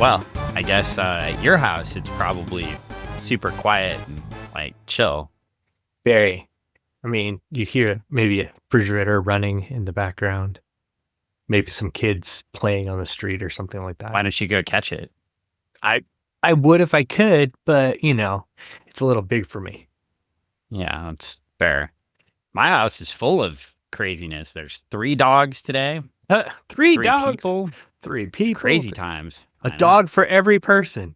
Well, I guess at your house, it's probably super quiet and like chill. Very. I mean, you hear maybe a refrigerator running in the background, maybe some kids playing on the street or something like that. Why don't you go catch it? I would if I could, but you know, it's a little big for me. Yeah, that's fair. My house is full of craziness. There's 3 dogs today. Three 3 dogs, people. 3 people, It's crazy times. a dog for every person.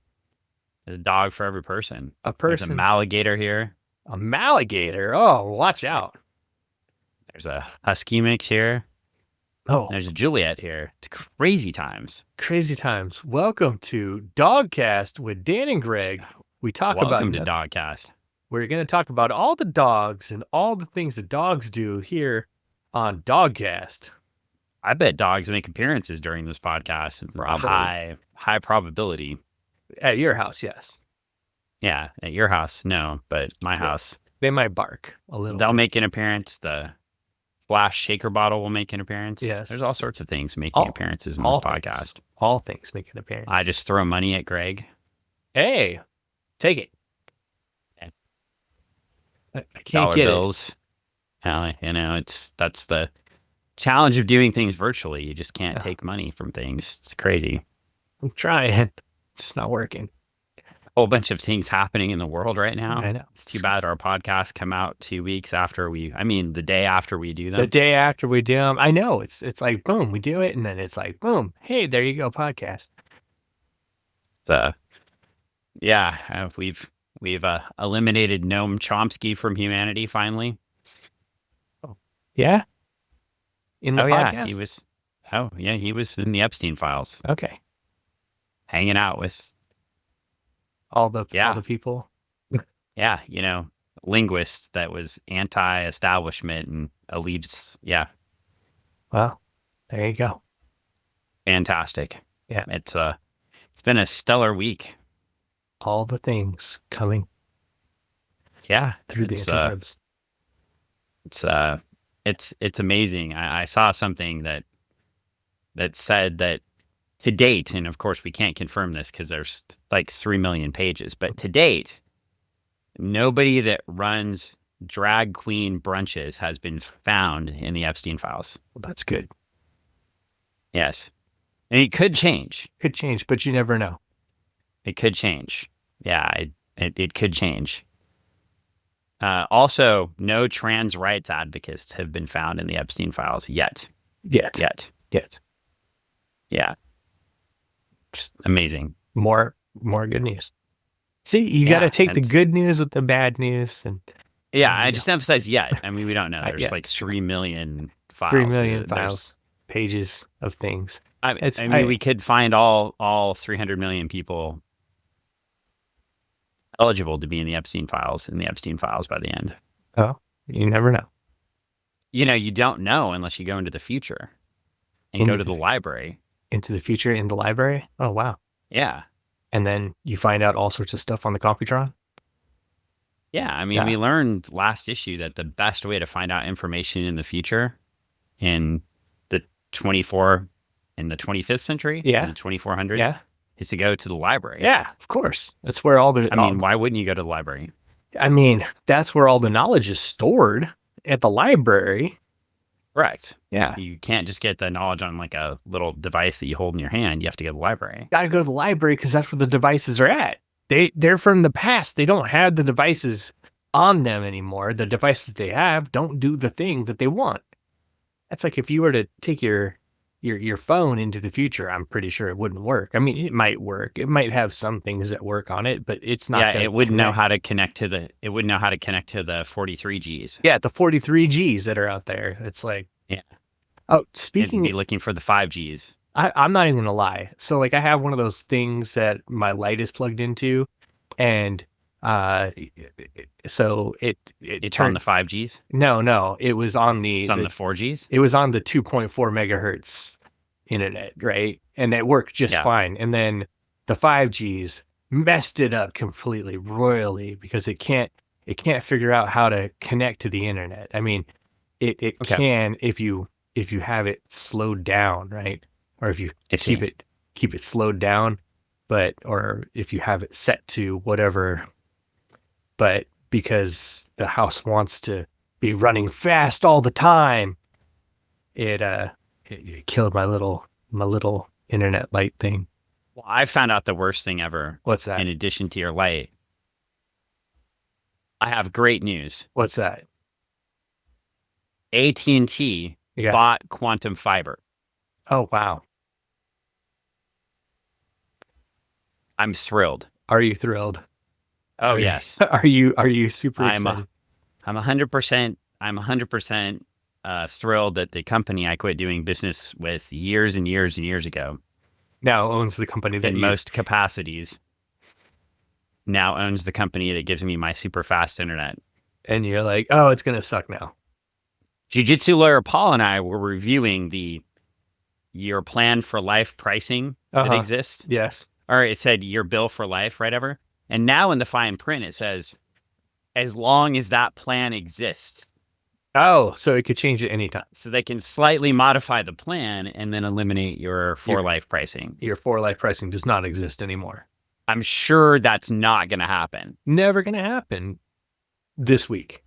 There's a dog for every person. A There's a person, malligator here. a malligator. Oh, watch out! There's a husky mix here. Oh, There's a Juliet here. It's crazy times. crazy times. Welcome to Dogcast with Dan and Greg. We talk Welcome about to Dogcast. We're going to talk about all the dogs and all the things that dogs do here on Dogcast. I bet dogs make appearances during this podcast. It's a Probably. high probability. At your house, yes. Yeah, at your house, no, but my Yeah. house, They might bark a little. they'll make an appearance. The Flash shaker bottle will make an appearance. Yes. There's all sorts of things making appearances in this podcast. All things make an appearance. I just throw money at Greg. Hey, take it. Yeah. I can't Dollar get bills. Hell, you know, that's the challenge of doing things virtually. You just can't Yeah. take money from things. It's crazy. it. I'm trying. It's just not working. Whole bunch of things happening in the world right now. I know. It's too bad our podcast come out 2 weeks after the day after we do them. The day after we do them, I know it's like boom, we do it, and then it's like boom, hey, there you go, podcast. We've eliminated Noam Chomsky from humanity finally. Yeah. In the podcast. He was in the Epstein files, Okay. hanging out with All the people. linguists that was anti-establishment and elites. Yeah, Well, there you go. fantastic. Yeah. It's been a stellar week. All the things coming Yeah, through the interwebs. it's amazing. I saw something that said that to date, and of course we can't confirm this because there's like 3 million pages, but to date, nobody that runs drag queen brunches has been found in the Epstein files. Well, that's good. Yes, and it could change. Could change, but you never know. It could change. Yeah, it could change. Also, no trans rights advocates have been found in the Epstein files yet. Yet. Yeah. Just amazing. More good news. See, you got to take the good news with the bad news, and Yeah, I just emphasize yet. I mean, we don't know. Not There's yet. like 3 million files. 3 million There's- files, pages of things. I mean, we could find all 300 million people eligible to be in the Epstein files by the end. Oh, you never know. You don't know unless you go into the future and go to the library. Into the future in the library. Oh wow! Yeah. And then you find out all sorts of stuff on the Computron. Yeah, I mean, we learned last issue that the best way to find out information in the future in the 25th century, in the 2400s, is to go to the library. Yeah, of course. That's where all the... why wouldn't you go to the library? I mean, that's where all the knowledge is stored, at the library. Correct. Yeah. You can't just get the knowledge on like a little device that you hold in your hand. You have to go to the library. Got to go to the library because that's where the devices are at. They're from the past. They don't have the devices on them anymore. The devices they have don't do the thing that they want. That's like if you were to take your phone into the future, I'm pretty sure it wouldn't work. I mean, it might work. It might have some things that work on it, but it's not. Yeah, it wouldn't know how to connect to the 43Gs. Yeah, the 43Gs that are out there. It's like, yeah. Oh, It'd be looking for the 5Gs. I'm not even gonna lie. So like I have one of those things that my light is plugged into, and so it's on the 5Gs? No, it was on the 4Gs? It was on the 2.4 megahertz internet, right? And it worked just fine. And then the 5Gs messed it up completely, royally, because it can't figure out how to connect to the internet. I mean, it can if you have it slowed down, right? Or if you keep it slowed down, or if you have it set to whatever, but because the house wants to be running fast all the time, it killed my little internet light thing. Well, I found out the worst thing ever. What's that? In addition to your light, I have great news. What's that? AT&T bought Quantum Fiber. Oh, wow. I'm thrilled. Are you thrilled? Oh, yes. Are you super excited? I'm 100%. I'm 100% thrilled that the company I quit doing business with years and years and years ago now owns the company that in most capacities. Now owns the company that gives me my super fast internet. And you're like, oh, it's gonna suck now. Jiu-Jitsu lawyer Paul and I were reviewing your plan for life pricing that exists. Yes. Or it said your bill for life, right, ever. And now in the fine print, it says, as long as that plan exists. Oh, so it could change at any time. So they can slightly modify the plan and then eliminate your for life pricing. Your for life pricing does not exist anymore. I'm sure that's not going to happen. Never going to happen this week.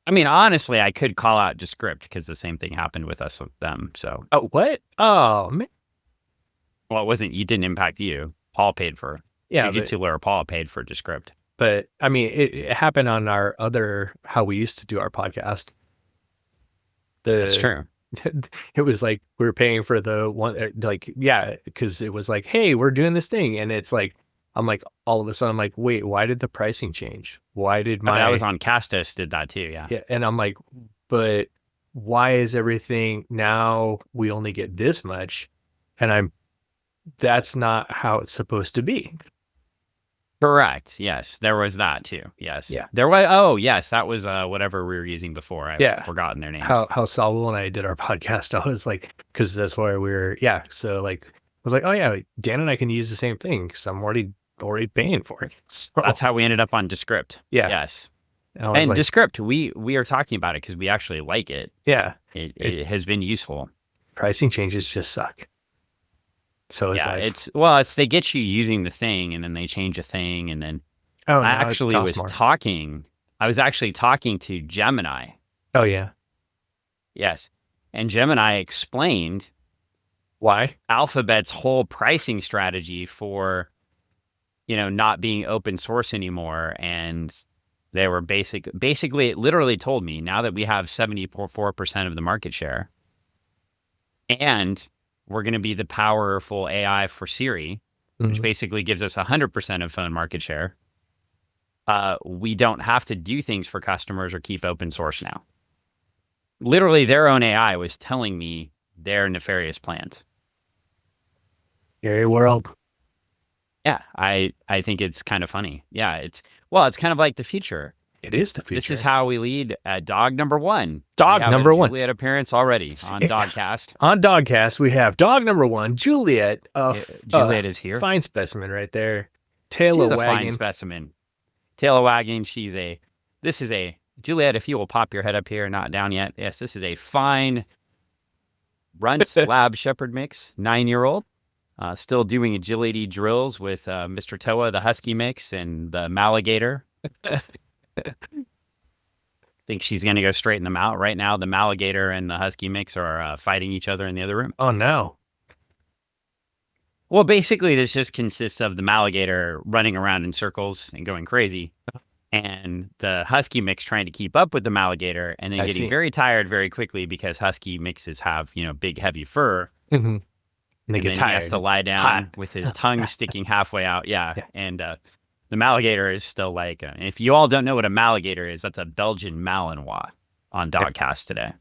I mean, honestly, I could call out Descript because the same thing happened with us with them. So. Oh, what? Oh, man. Well, it didn't impact you. Paul paid for Jiu-Jitsu lawyer Paul paid for Descript. But I mean, it happened on our other, how we used to do our podcast. That's true. It was like, we were paying for the one, like, yeah, because it was like, hey, we're doing this thing. And it's like, I'm like, all of a sudden, I'm like, wait, why did the pricing change? Why did that was on Castos did that too. Yeah. Yeah. And I'm like, but why is everything now we only get this much? And that's not how it's supposed to be. Correct. Yes. There was that too. Yes. Yeah. There was, oh yes. That was whatever we were using before. I've forgotten their names. How Saul and I did our podcast. I was like, because that's why so like, I was like, oh yeah, Dan and I can use the same thing because I'm already paying for it. So, that's how we ended up on Descript. Yeah. Yes. And like, Descript, we are talking about it because we actually like it. Yeah. It has been useful. Pricing changes just suck. So it's it's they get you using the thing and then they change a thing and then I was actually talking to Gemini. Oh yeah. Yes. And Gemini explained why Alphabet's whole pricing strategy for not being open source anymore, and they were basically it literally told me now that we have 74% of the market share and we're going to be the powerful AI for Siri, which basically gives us 100% of phone market share. We don't have to do things for customers or keep open source now. Literally, their own AI was telling me their nefarious plans. Scary world. Yeah, I think it's kind of funny. Yeah, it's kind of like the future. It is the future. This is how we lead dog number one. Dog number one. Juliet appearance already on Dogcast. On Dogcast, we have dog number one, Juliet. Juliet is here. Fine specimen right there. Tail of wagging. Fine specimen. Tail of wagging. This is a, Juliet, if you will pop your head up here, not down yet. Yes, this is a fine runt lab shepherd mix, 9-year-old. Still doing agility drills with Mr. Toa, the husky mix, and the malligator. Think she's going to go straighten them out. Right now, the malligator and the husky mix are fighting each other in the other room. Oh, no. Well, basically, this just consists of the malligator running around in circles and going crazy, and the husky mix trying to keep up with the malligator and then getting very tired very quickly because husky mixes have, big, heavy fur. Mm-hmm. And then he has to lie down with his tongue sticking halfway out. Yeah. And the malligator is still like, if you all don't know what a malligator is, that's a Belgian Malinois on Dogcast today.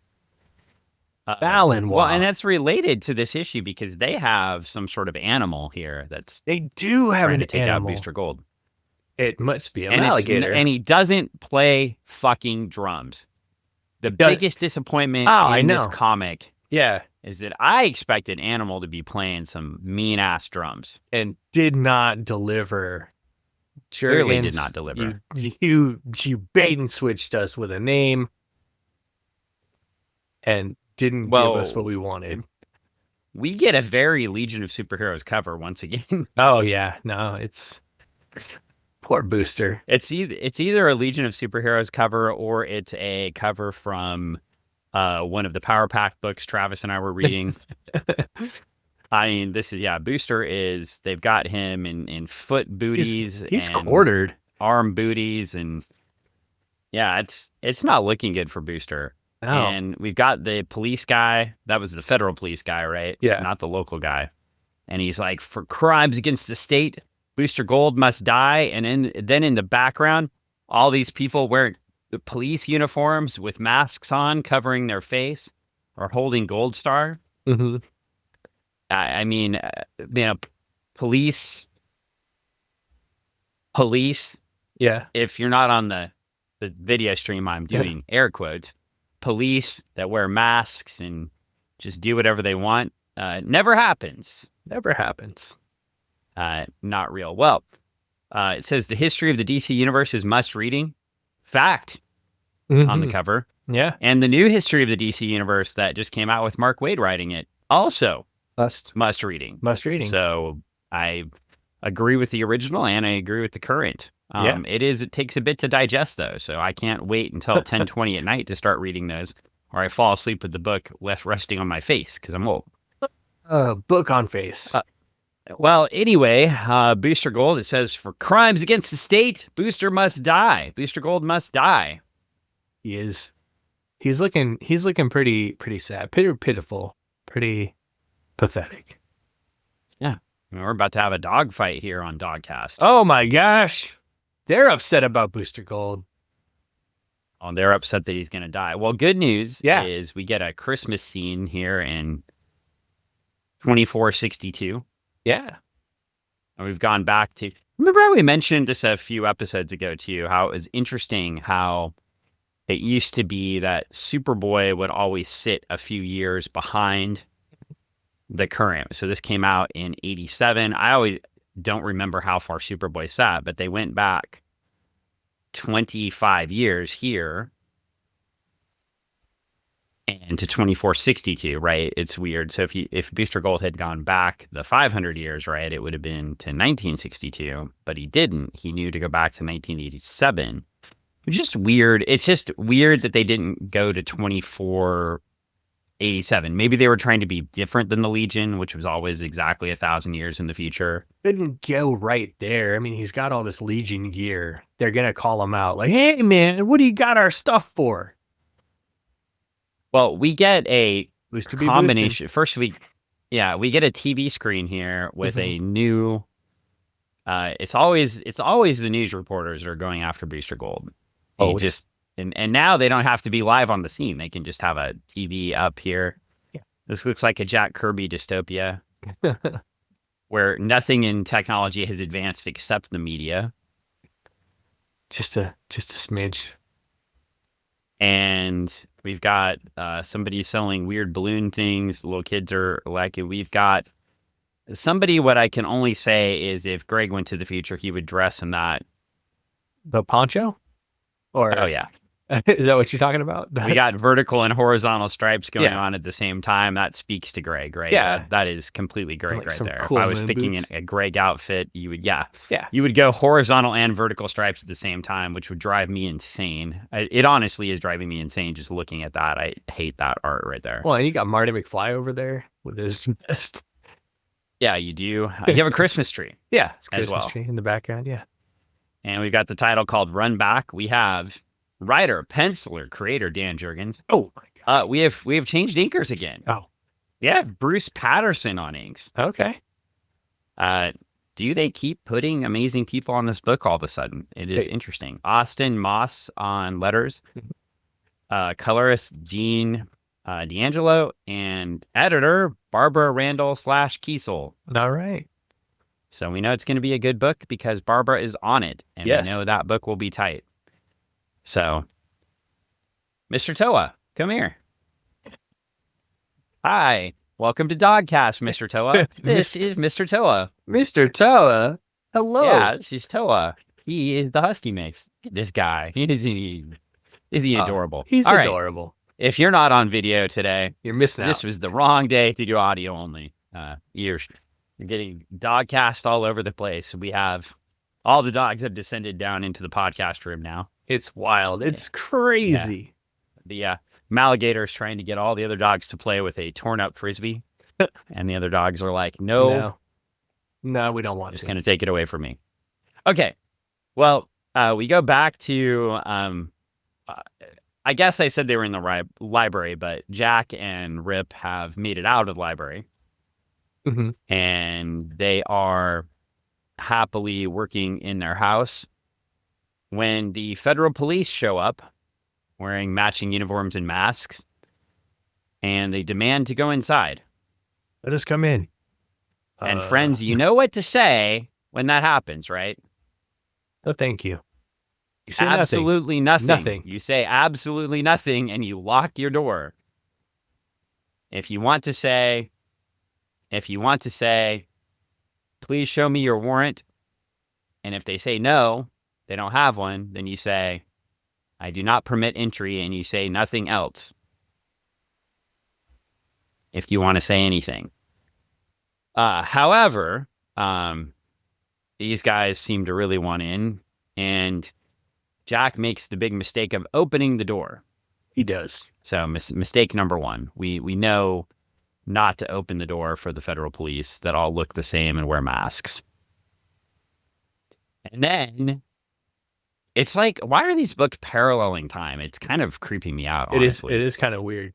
Malinois. Well, and that's related to this issue because they have some sort of animal here they do have trying an to take animal. out Booster Gold. It must be a alligator. And he doesn't play fucking drums. The biggest disappointment in this comic is that I expected Animal to be playing some mean-ass drums. And did not deliver. Clearly did not deliver. You bait and switched us with a name and didn't give us what we wanted. we get a very Legion of Superheroes cover once again. Oh yeah, no, it's poor Booster. It's either a Legion of Superheroes cover or it's a cover from one of the Power Pack books Travis and I were reading. I mean, Booster is, they've got him in foot booties. He's and quartered. Arm booties, and yeah, it's not looking good for Booster. No. And we've got the police guy. That was the federal police guy, right? Yeah. Not the local guy. And he's like, for crimes against the state, Booster Gold must die. And then in the background, all these people wearing the police uniforms with masks on, covering their face, are holding Gold Star. Mm-hmm. I mean, police. Yeah. If you're not on the video stream, I'm doing air quotes. Police that wear masks and just do whatever they want. Never happens. Never happens. Not real. Well, it says the history of the DC universe is must reading. Fact on the cover. Yeah. And the new history of the DC universe that just came out with Mark Waid writing it. Also must reading. Must reading. So I agree with the original and I agree with the current. It takes a bit to digest though. So I can't wait until 10:20 at night to start reading those, or I fall asleep with the book left resting on my face because I'm old. Book on face. Well, anyway, Booster Gold, it says for crimes against the state, Booster must die. Booster Gold must die. He is. He's looking pretty sad, pretty pitiful, pretty pathetic. Yeah. We're about to have a dog fight here on Dogcast. Oh my gosh. They're upset about Booster Gold. Oh, they're upset that he's going to die. Well, good news is we get a Christmas scene here in 2462. Yeah. And we've gone back to, remember how we mentioned this a few episodes ago too, how it was interesting how it used to be that Superboy would always sit a few years behind the current. So this came out in 87. I always don't remember how far Superboy sat, but they went back 25 years here and to 2462, right? It's weird. So if Booster Gold had gone back the 500 years, right, it would have been to 1962, but he didn't. He knew to go back to 1987. It's just weird. It's just weird that they didn't go to 2487. Maybe they were trying to be different than the Legion, which was always exactly 1,000 years in the future. Didn't go right there. I mean, he's got all this Legion gear. They're going to call him out like, hey, man, what do you got our stuff for? Well, we get a combination. Boosted. First, we get a TV screen here with a new. It's always the news reporters that are going after Booster Gold. And now they don't have to be live on the scene. They can just have a TV up here. Yeah. This looks like a Jack Kirby dystopia where nothing in technology has advanced except the media. Just a smidge. And we've got somebody selling weird balloon things. Little kids are like it. We've got somebody, what I can only say is if Greg went to the future, he would dress in that. The poncho? Or oh, yeah. Is that what you're talking about? We got vertical and horizontal stripes going on at the same time. That speaks to Greg, right? Yeah. That is completely Greg like right there. Cool if I was picking a Greg outfit, you would, you would go horizontal and vertical stripes at the same time, which would drive me insane. It honestly is driving me insane just looking at that. I hate that art right there. Well, and you got Marty McFly over there with his vest. Yeah, you do. You have a Christmas tree. Yeah, it's a as Christmas well. tree in the background, yeah. And we've got the title called Run Back. We have writer, penciler, creator Dan Jurgens. Oh my god. We have changed inkers again. Oh. Yeah, Bruce Patterson on inks. Okay. Do they keep putting amazing people on this book all of a sudden? It is interesting. Austin Moss on letters. Colorist Gene D'Angelo and editor Barbara Randall / Kesel. All right. So we know it's going to be a good book because Barbara is on it, and we know that book will be tight. So, Mr. Toa, come here. Hi, welcome to Dogcast, Mr. Toa. This is Mr. Toa. Mr. Toa? Hello. Yeah, this is Toa. He is the husky mix. This guy. Isn't he adorable? He's all adorable. if you're not on video today, You're missing this out. was the wrong day to do audio only. You're getting dog cast all over the place. We have all the dogs have descended down into the podcast room now. It's wild. It's crazy. The malligator is trying to get all the other dogs to play with a torn up frisbee. And the other dogs are like, no, we don't want just to. going to take it away from me. Okay. Well, we go back to, I guess I said they were in the library, but Jack and Rip have made it out of the library. Mm-hmm. And they are happily working in their house when the federal police show up wearing matching uniforms and masks, and they demand to go inside. Let us come in. And friends, you know what to say when that happens, right? No, thank you. You say absolutely nothing. Nothing. You say absolutely nothing, and you lock your door. If you want to say, please show me your warrant. And if they say no, they don't have one, then you say, I do not permit entry, and you say nothing else. If you want to say anything. However, these guys seem to really want in, and Jack makes the big mistake of opening the door. He does. So mistake number one, we know not to open the door for the federal police that all look the same and wear masks. And then it's like, why are these books paralleling time? It's kind of creeping me out, honestly. It is kind of weird.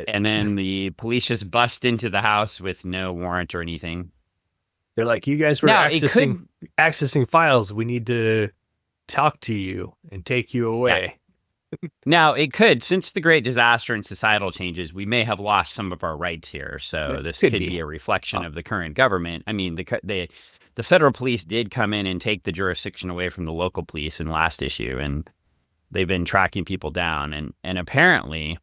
And then the police just bust into the house with no warrant or anything. They're like, you guys were accessing files. We need to talk to you and take you away. Yeah. Now, it could, since the great disaster and societal changes, we may have lost some of our rights here. So this could be a reflection of the current government. I mean, the federal police did come in and take the jurisdiction away from the local police in the last issue, and they've been tracking people down. And apparently,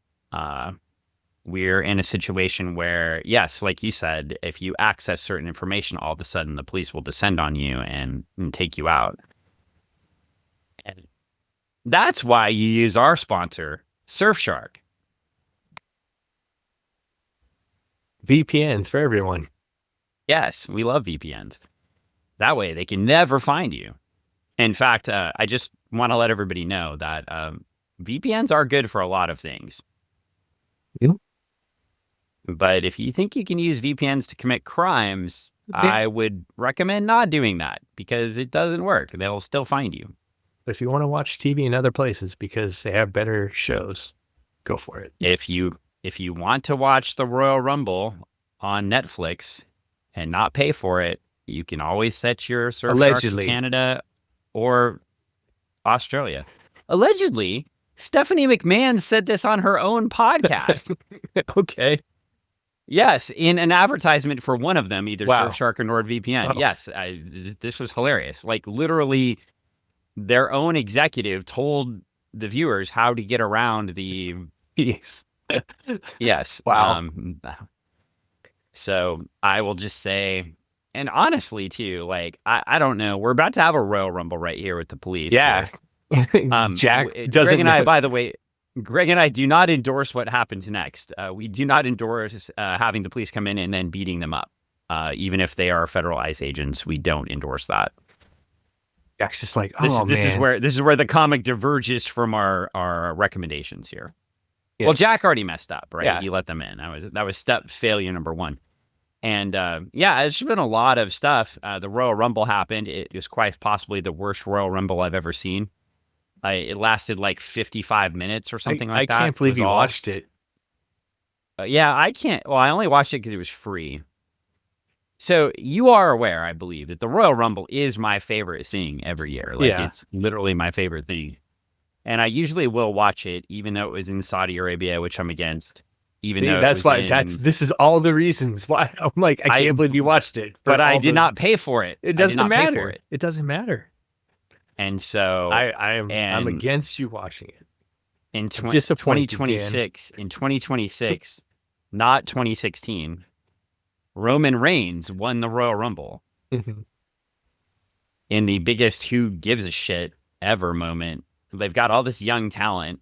we're in a situation where, yes, like you said, if you access certain information, all of a sudden the police will descend on you and take you out. And that's why you use our sponsor, Surfshark. VPNs for everyone. Yes, we love VPNs. That way they can never find you. In fact, I just want to let everybody know that VPNs are good for a lot of things. Yep. But if you think you can use VPNs to commit crimes, I would recommend not doing that because it doesn't work. They'll still find you. But if you want to watch TV in other places because they have better shows, go for it. If you want to watch the Royal Rumble on Netflix and not pay for it, you can always set your Surfshark to Canada or Australia. Allegedly, Stephanie McMahon said this on her own podcast. Okay. Yes, in an advertisement for one of them, either Wow. Surfshark or NordVPN. Oh. Yes, this was hilarious. Like, literally, their own executive told the viewers how to get around the... Yes. Yes. Wow. So I will just say, and honestly, too, like, I don't know. We're about to have a Royal Rumble right here with the police. Yeah. Jack doesn't Greg and I, by the way, Greg and I do not endorse what happens next. We do not endorse having the police come in and then beating them up. Even if they are federal ICE agents, we don't endorse that. Jack's just like, this man. is where the comic diverges from our recommendations here. Yes. Well, Jack already messed up, right? Yeah. He let them in. That was step failure number one. And yeah, it's been a lot of stuff. The Royal Rumble happened. It was quite possibly the worst Royal Rumble I've ever seen. It lasted like 55 minutes or something like that. I can't believe you watched it. Yeah, I can't. Well, I only watched it because it was free. So you are aware, I believe, that the Royal Rumble is my favorite thing every year. Like, it's literally my favorite thing. And I usually will watch it, even though it was in Saudi Arabia, which I'm against. Even though this is all the reasons why I'm like, I can't believe you watched it. But I did not pay for it. It doesn't matter. It doesn't matter. And so I'm against you watching it. In 2026, not 2016, Roman Reigns won the Royal Rumble in the biggest who gives a shit ever moment. They've got all this young talent.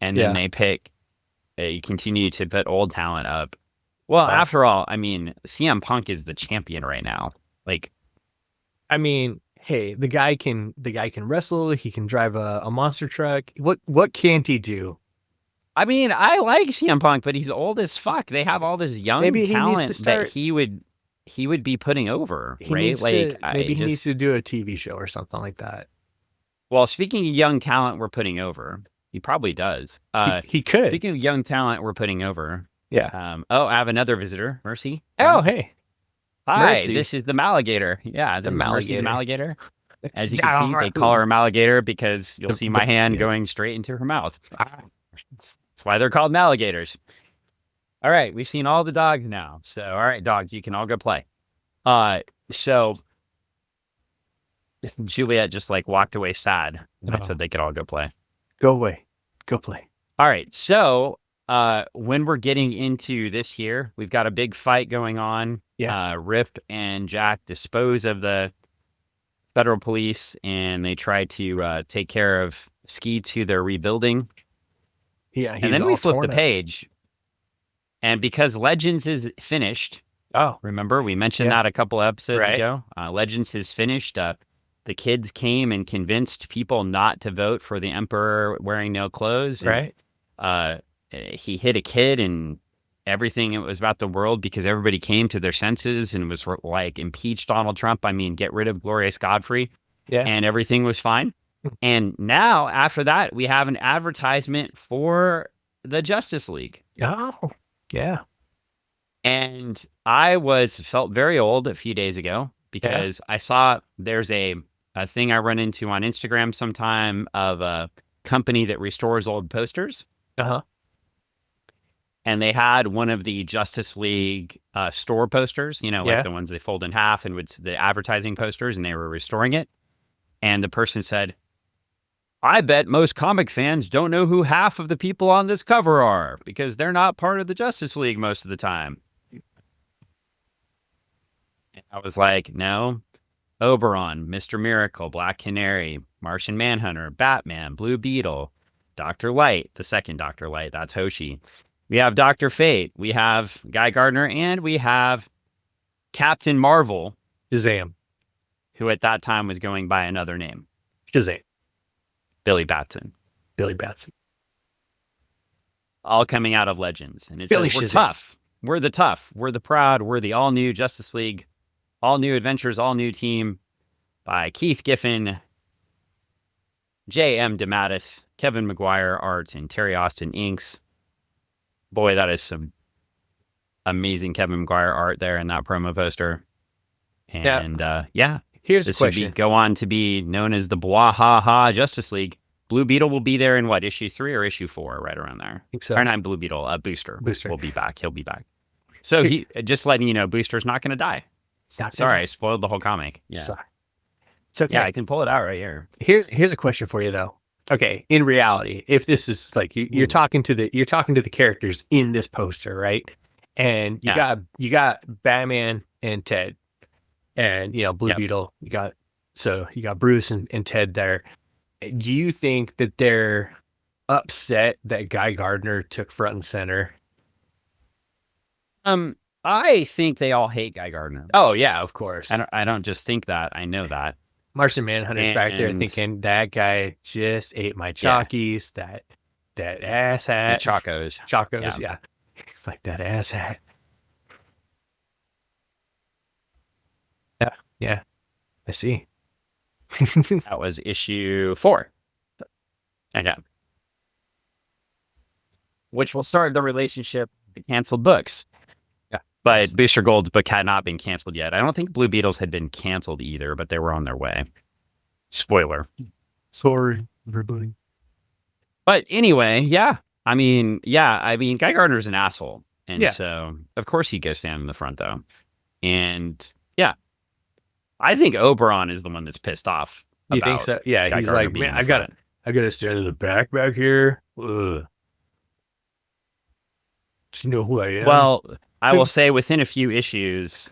and then they continue to put old talent up. Well, after all, I mean, CM Punk is the champion right now. Like, I mean, hey, the guy can wrestle. He can drive a monster truck. What can't he do? I mean, I like CM Punk, but he's old as fuck. They have all this young talent that he would be putting over, right? He needs to do a TV show or something like that. Well, speaking of young talent, we're putting over. He probably does. He could. Speaking of young talent, we're putting over. Yeah. I have another visitor, Mercy. Oh, hey. Hi, Mercy. this is the malligator. Yeah, this is Mercy the Malligator. As you can see, they Ooh. call her a Malligator because you'll see my hand going straight into her mouth. That's why they're called Malligators. All right, we've seen all the dogs now. So, all right, dogs, you can all go play. So Juliet just like walked away sad. And I said they could all go play. Go away. Go play. All right. So when we're getting into this here, we've got a big fight going on. Yeah. Rip and Jack dispose of the federal police, and they try to take care of Skeets, who they're rebuilding. Yeah. And then we flip the page. And because Legends is finished. Oh. Remember, we mentioned that a couple episodes ago. Legends is finished. The kids came and convinced people not to vote for the Emperor wearing no clothes. Right. And, he hit a kid, and everything it was about the world because everybody came to their senses and was like, impeach Donald Trump. I mean, get rid of Glorious Godfrey. Yeah. And everything was fine. And now, after that, we have an advertisement for the Justice League. Oh, yeah. And I felt very old a few days ago because I saw there's a thing I run into on Instagram sometime of a company that restores old posters. Uh-huh. And they had one of the Justice League store posters, like the ones they fold in half and the advertising posters, and they were restoring it. And the person said, I bet most comic fans don't know who half of the people on this cover are because they're not part of the Justice League most of the time. And I was like, no. Oberon, Mr. Miracle, Black Canary, Martian Manhunter, Batman, Blue Beetle, Dr. Light, the second Dr. Light, that's Hoshi. We have Dr. Fate, we have Guy Gardner, and we have Captain Marvel. Shazam. Who at that time was going by another name. Shazam. Billy Batson. All coming out of Legends. And it says, we're tough. We're the tough. We're the proud. We're the all-new Justice League. All new adventures, all new team by Keith Giffen, J.M. DeMatteis, Kevin McGuire art, and Terry Austin inks. Boy, that is some amazing Kevin McGuire art there in that promo poster. And here's the question. Go on to be known as the Bwahaha Justice League. Blue Beetle will be there in what, issue 3 or issue 4, right around there? I think so. Or not Blue Beetle, Booster will be back. He'll be back. So he just letting you know, Booster's not going to die. Sorry, I spoiled the whole comic. Yeah. Sorry. It's okay. Yeah, I can pull it out right here. Here's a question for you though. Okay, in reality, if this is like you're talking to the characters in this poster, right? And you got Batman and Ted, and Blue Beetle. You got Bruce and Ted there. Do you think that they're upset that Guy Gardner took front and center? I think they all hate Guy Gardner. Oh yeah, of course. I don't just think that. I know that. Martian Manhunter's back there thinking that guy just ate my Chockies. That asshat. Chocos. Yeah. It's like that asshat. Yeah. I see. That was issue 4. Okay. Which will start the relationship with the canceled books. But Booster Gold's book had not been canceled yet. I don't think Blue Beetles had been canceled either, but they were on their way. Spoiler. Sorry, everybody. But anyway, I mean, Guy Gardner's an asshole. And so, of course, he goes stand in the front, though. And, I think Oberon is the one that's pissed off. You think so? Yeah, Guy he's Gardner like, man, I got to stand in the back here. Ugh. Do you know who I am? Well, I will say within a few issues,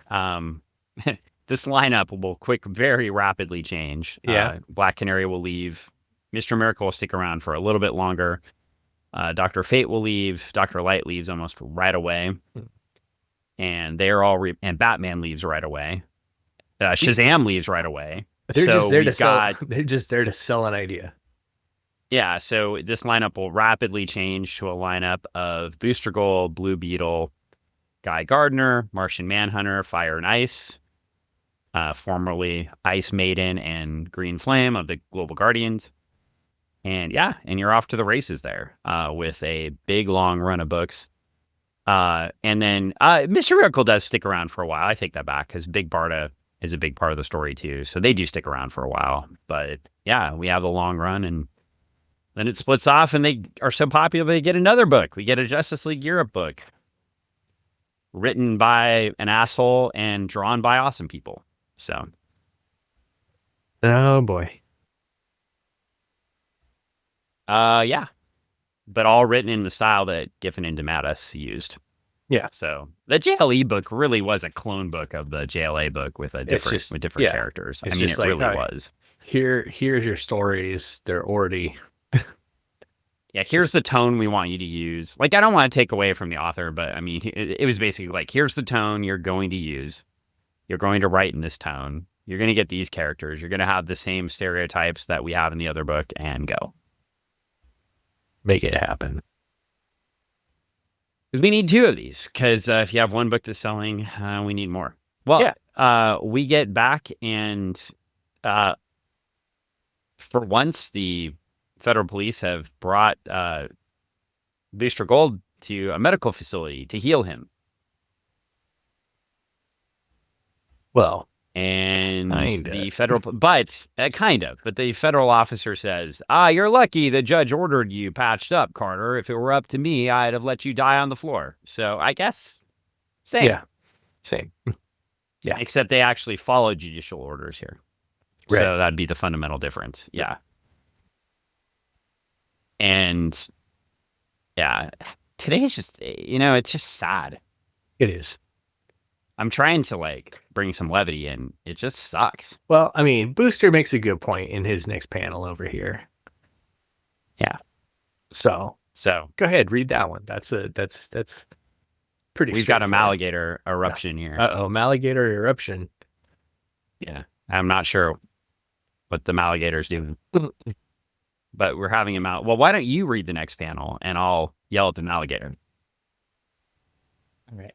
this lineup will very rapidly change. Yeah. Black Canary will leave. Mr. Miracle will stick around for a little bit longer. Dr. Fate will leave. Dr. Light leaves almost right away. And they're all and Batman leaves right away. Shazam leaves right away. They're just there to got, sell. They're just there to sell an idea. Yeah, so this lineup will rapidly change to a lineup of Booster Gold, Blue Beetle, Guy Gardner, Martian Manhunter, Fire and Ice, formerly Ice Maiden and Green Flame of the Global Guardians. And you're off to the races there with a big long run of books. And then Mr. Miracle does stick around for a while. I take that back because Big Barda is a big part of the story too. So they do stick around for a while. But yeah, we have the long run, and then it splits off, and they are so popular they get another book. We get a Justice League Europe book written by an asshole and drawn by awesome people. So, oh boy. Yeah, but all written in the style that Giffen and DeMatteis used. Yeah. So the JLE book really was a clone book of the JLA book with different characters. I mean, it really was. Here's your stories. They're already. Yeah, here's the tone we want you to use. Like, I don't want to take away from the author, but I mean, it was basically like, here's the tone you're going to use. You're going to write in this tone. You're going to get these characters. You're going to have the same stereotypes that we have in the other book, and go. Make it happen. Because we need two of these. Because if you have one book that's selling, we need more. Well, we get back, and for once, the federal police have brought Booster Gold to a medical facility to heal him. Well, and the federal, but the federal officer says, you're lucky the judge ordered you patched up, Carter. If it were up to me, I'd have let you die on the floor. So I guess same. Yeah. Same. Yeah. Except they actually follow judicial orders here. Right. So that'd be the fundamental difference. Yeah. And yeah, today's just, it's just sad. It is. I'm trying to bring some levity in. It just sucks. Well, I mean, Booster makes a good point in his next panel over here. Yeah. So go ahead, read that one. That's pretty. We've got a malligator eruption here. Malligator eruption. Yeah. I'm not sure what the malligator's doing. But we're having him out. Well, why don't you read the next panel and I'll yell at the alligator? All right.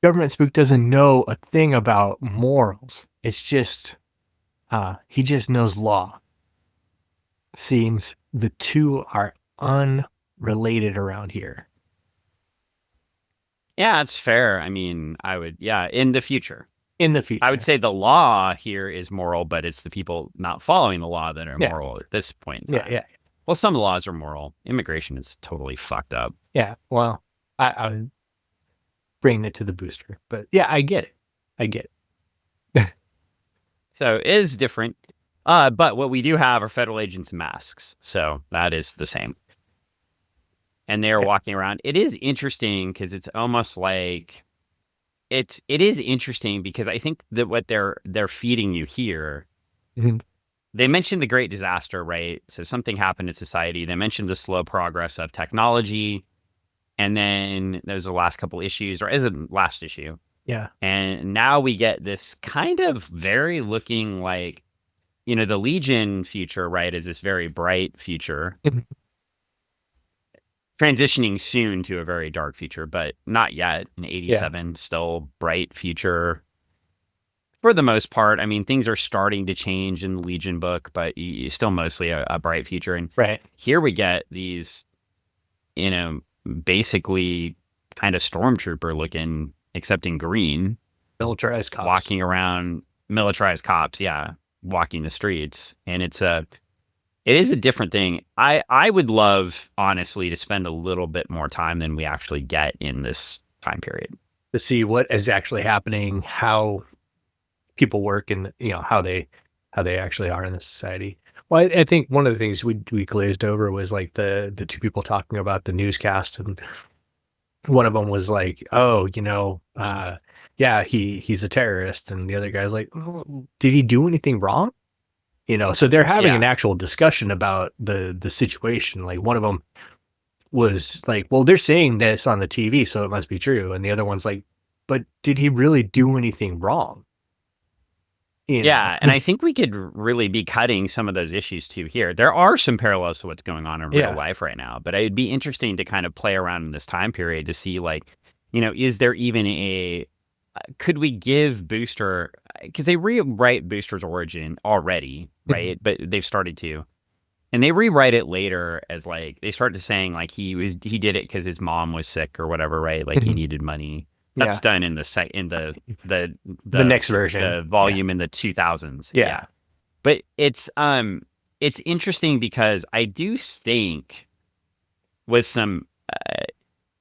Government Spook doesn't know a thing about morals. It's just, he just knows law. Seems the two are unrelated around here. Yeah, it's fair. I mean, in the future. In the future. I would say the law here is moral, but it's the people not following the law that are moral at this point. Yeah. Well, some laws are moral. Immigration is totally fucked up. Yeah, well, I would bring it to the Booster. But yeah, I get it. So it is different. But what we do have are federal agents in masks. So that is the same. And they're walking around. It is interesting because it's almost like... It is interesting because I think that what they're feeding you here, they mentioned the Great Disaster, right? So something happened in society. They mentioned the slow progress of technology, and then there's the last couple issues, or is it last issue? Yeah. And now we get this kind of very looking like, the Legion future, right? Is this very bright future. Transitioning soon to a very dark future, but not yet. In 87, still bright future. For the most part, I mean, things are starting to change in the Legion book, but still mostly a bright future. And here we get these, basically kind of stormtrooper looking, except in green. Militarized cops. Walking around, militarized cops, walking the streets. And it is a different thing. I would love, honestly, to spend a little bit more time than we actually get in this time period. To see what is actually happening, how people work, and how they actually are in the society. Well, I think one of the things we glazed over was like the two people talking about the newscast, and one of them was like, he's a terrorist, and the other guy's like, did he do anything wrong? So they're having Yeah. an actual discussion about the situation. Like one of them was like, well, they're saying this on the TV, so it must be true. And the other one's like, but did he really do anything wrong? Yeah, and I think we could really be cutting some of those issues too here. There are some parallels to what's going on in real life right now, but it'd be interesting to kind of play around in this time period to see, like, is there even could we give Booster, because they rewrite Booster's origin already, right? But they've started to. And they rewrite it later as like, they start to saying like he did it because his mom was sick or whatever, right? Like he needed money. That's done in the next version, the volume in the 2000s. Yeah. But it's interesting because I do think with some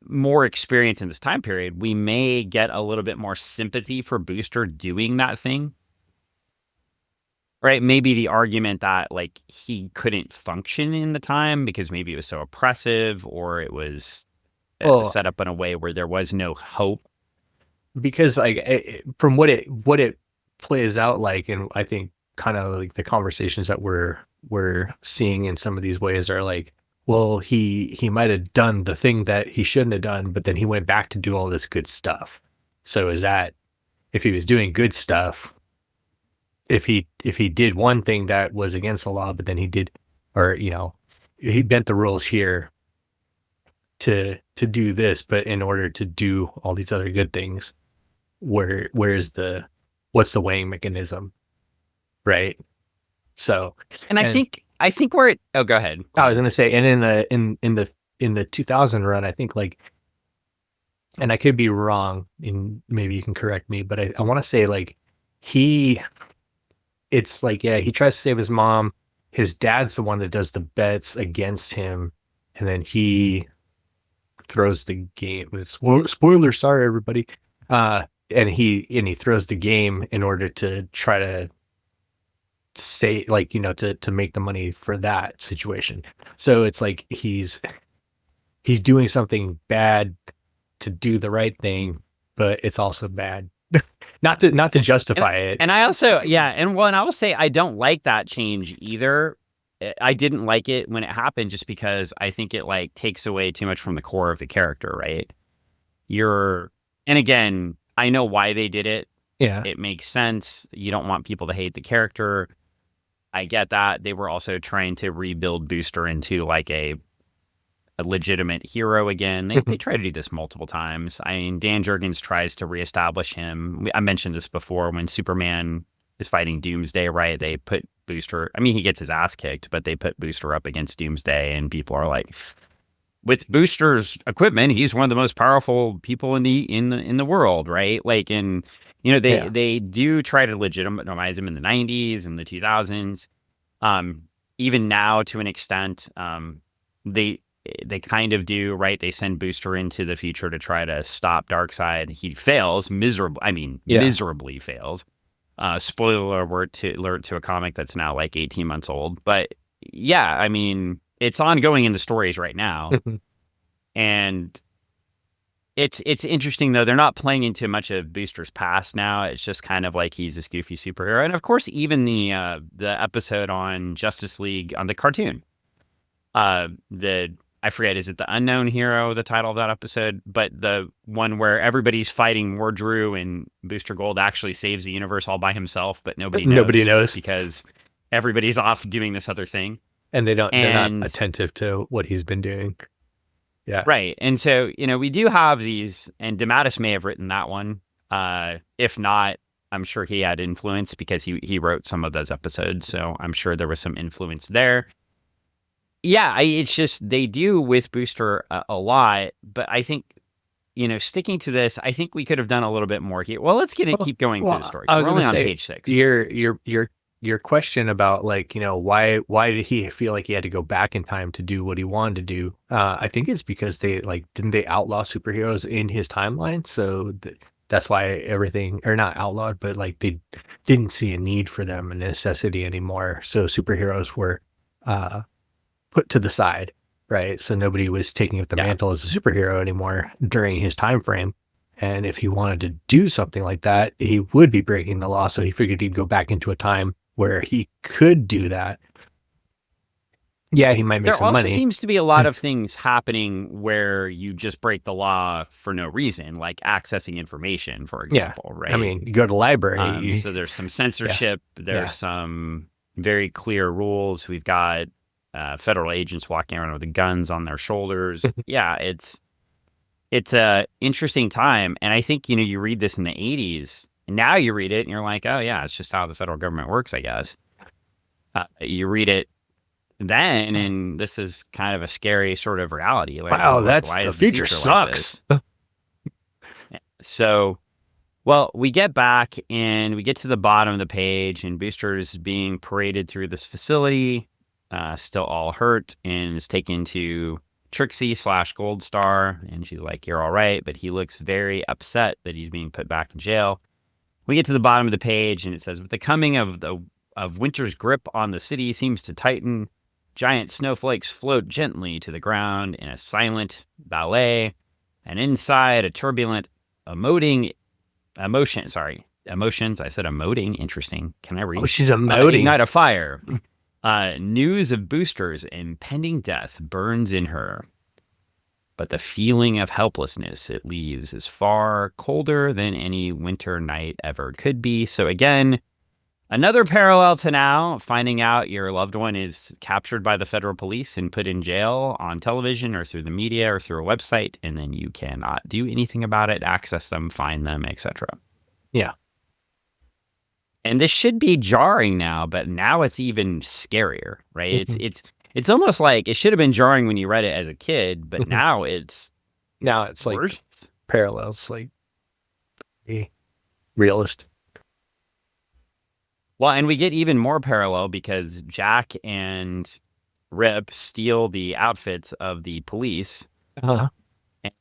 more experience in this time period, we may get a little bit more sympathy for Booster doing that thing. Right? Maybe the argument that like he couldn't function in the time because maybe it was so oppressive, or it was set up in a way where there was no hope. Because like from what it plays out like, and I think kind of like the conversations that we're seeing in some of these ways are like, well, he might have done the thing that he shouldn't have done, but then he went back to do all this good stuff. So is that, if he was doing good stuff, if he did one thing that was against the law, but then he did, or he bent the rules here to do this, but in order to do all these other good things, what's the weighing mechanism, right? So, and I think where it. Oh, go ahead. I was gonna say, and in the 2000 run, I think like, and I could be wrong, and maybe you can correct me, but I want to say like it's like, yeah, he tries to save his mom. His dad's the one that does the bets against him, and then he throws the game. Spoiler, sorry everybody. And he throws the game in order to try to say, like, to make the money for that situation. So it's like he's doing something bad to do the right thing, but it's also bad. not to justify it. And I also, and I will say I don't like that change either. I didn't like it when it happened just because I think it like takes away too much from the core of the character, right? And again, I know why they did it. Yeah. It makes sense. You don't want people to hate the character. I get that. They were also trying to rebuild Booster into like a legitimate hero again. They try to do this multiple times. I mean, Dan Jurgens tries to reestablish him. I mentioned this before when Superman is fighting Doomsday, right? They put Booster, I mean, he gets his ass kicked, but they put Booster up against Doomsday, and people are like, with Booster's equipment, he's one of the most powerful people in the world, right? Like, and they do try to legitimize him in the 90s and the 2000s. Even now, to an extent, they kind of do, right? They send Booster into the future to try to stop Darkseid. He fails miserably fails. Spoiler alert to a comic that's now like 18 months old. But yeah, I mean, it's ongoing in the stories right now. And it's interesting, though. They're not playing into much of Booster's past now. It's just kind of like he's this goofy superhero. And of course, even the episode on Justice League, on the cartoon, I forget, is it the Unknown Hero, the title of that episode? But the one where everybody's fighting Wardrew and Booster Gold actually saves the universe all by himself, but nobody knows because everybody's off doing this other thing. And they're not attentive to what he's been doing. Yeah. Right. And so, we do have these, and DeMatteis may have written that one. If not, I'm sure he had influence because he wrote some of those episodes. So I'm sure there was some influence there. Yeah, it's just they do with Booster a lot, but I think, sticking to this, I think we could have done a little bit more here. Well, let's keep going through the story. I was only on say, page 6. Your question about like, why did he feel like he had to go back in time to do what he wanted to do? I think it's because didn't they outlaw superheroes in his timeline? So that's why everything, or not outlawed, but like they didn't see a need for them, a necessity anymore. So superheroes were put to the side, right? So nobody was taking up the mantle as a superhero anymore during his time frame. And if he wanted to do something like that, he would be breaking the law. So he figured he'd go back into a time where he could do that. Yeah, he might make There some also money. seems to be a lot of things happening where you just break the law for no reason, like accessing information, for example, right? I mean, you go to the library. So there's some censorship. There's Yeah. some very clear rules. We've got federal agents walking around with guns on their shoulders. Yeah, it's a interesting time. And I think, you read this in the 80s, and now you read it and you're like, oh, yeah, it's just how the federal government works, I guess. You read it then, and this is kind of a scary sort of reality. Like, wow, why the is future like sucks. this? So, well, we get back and we get to the bottom of the page, and Booster is being paraded through this facility, still all hurt, and is taken to Trixie / Gold Star, and she's like, "You're all right," but he looks very upset that he's being put back in jail. We get to the bottom of the page, and it says, "With the coming of winter's grip on the city seems to tighten, giant snowflakes float gently to the ground in a silent ballet, and inside a turbulent emotions. I said emoting. Interesting. Can I read? Oh, she's emoting. Ignite a fire. News of Booster's impending death burns in her, but the feeling of helplessness it leaves is far colder than any winter night ever could be." So again, another parallel to now, finding out your loved one is captured by the federal police and put in jail on television or through the media or through a website, and then you cannot do anything about it, access them, find them, etc. Yeah. And this should be jarring now, but now it's even scarier, right? It's almost like it should have been jarring when you read it as a kid, but now it's like worse. Parallels, like realist. Well, and we get even more parallel because Jack and Rip steal the outfits of the police and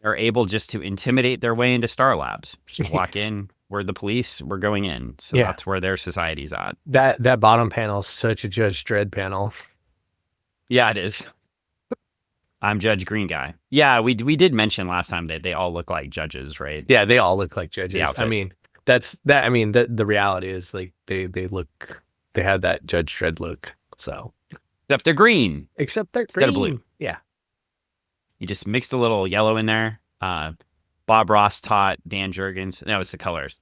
are able just to intimidate their way into Star Labs. Just walk in, we're the police, we're going in. So that's where their society's at. That bottom panel is such a Judge Dredd panel. Yeah, it is. I'm Judge Green Guy. Yeah, we did mention last time that they all look like judges, right? Yeah, they all look like judges. I mean, the reality is like they have that Judge Dredd look. So except they're green. Except they're instead green. of blue. Yeah. You just mixed a little yellow in there. Bob Ross taught Dan Jurgens. No, it's the colors.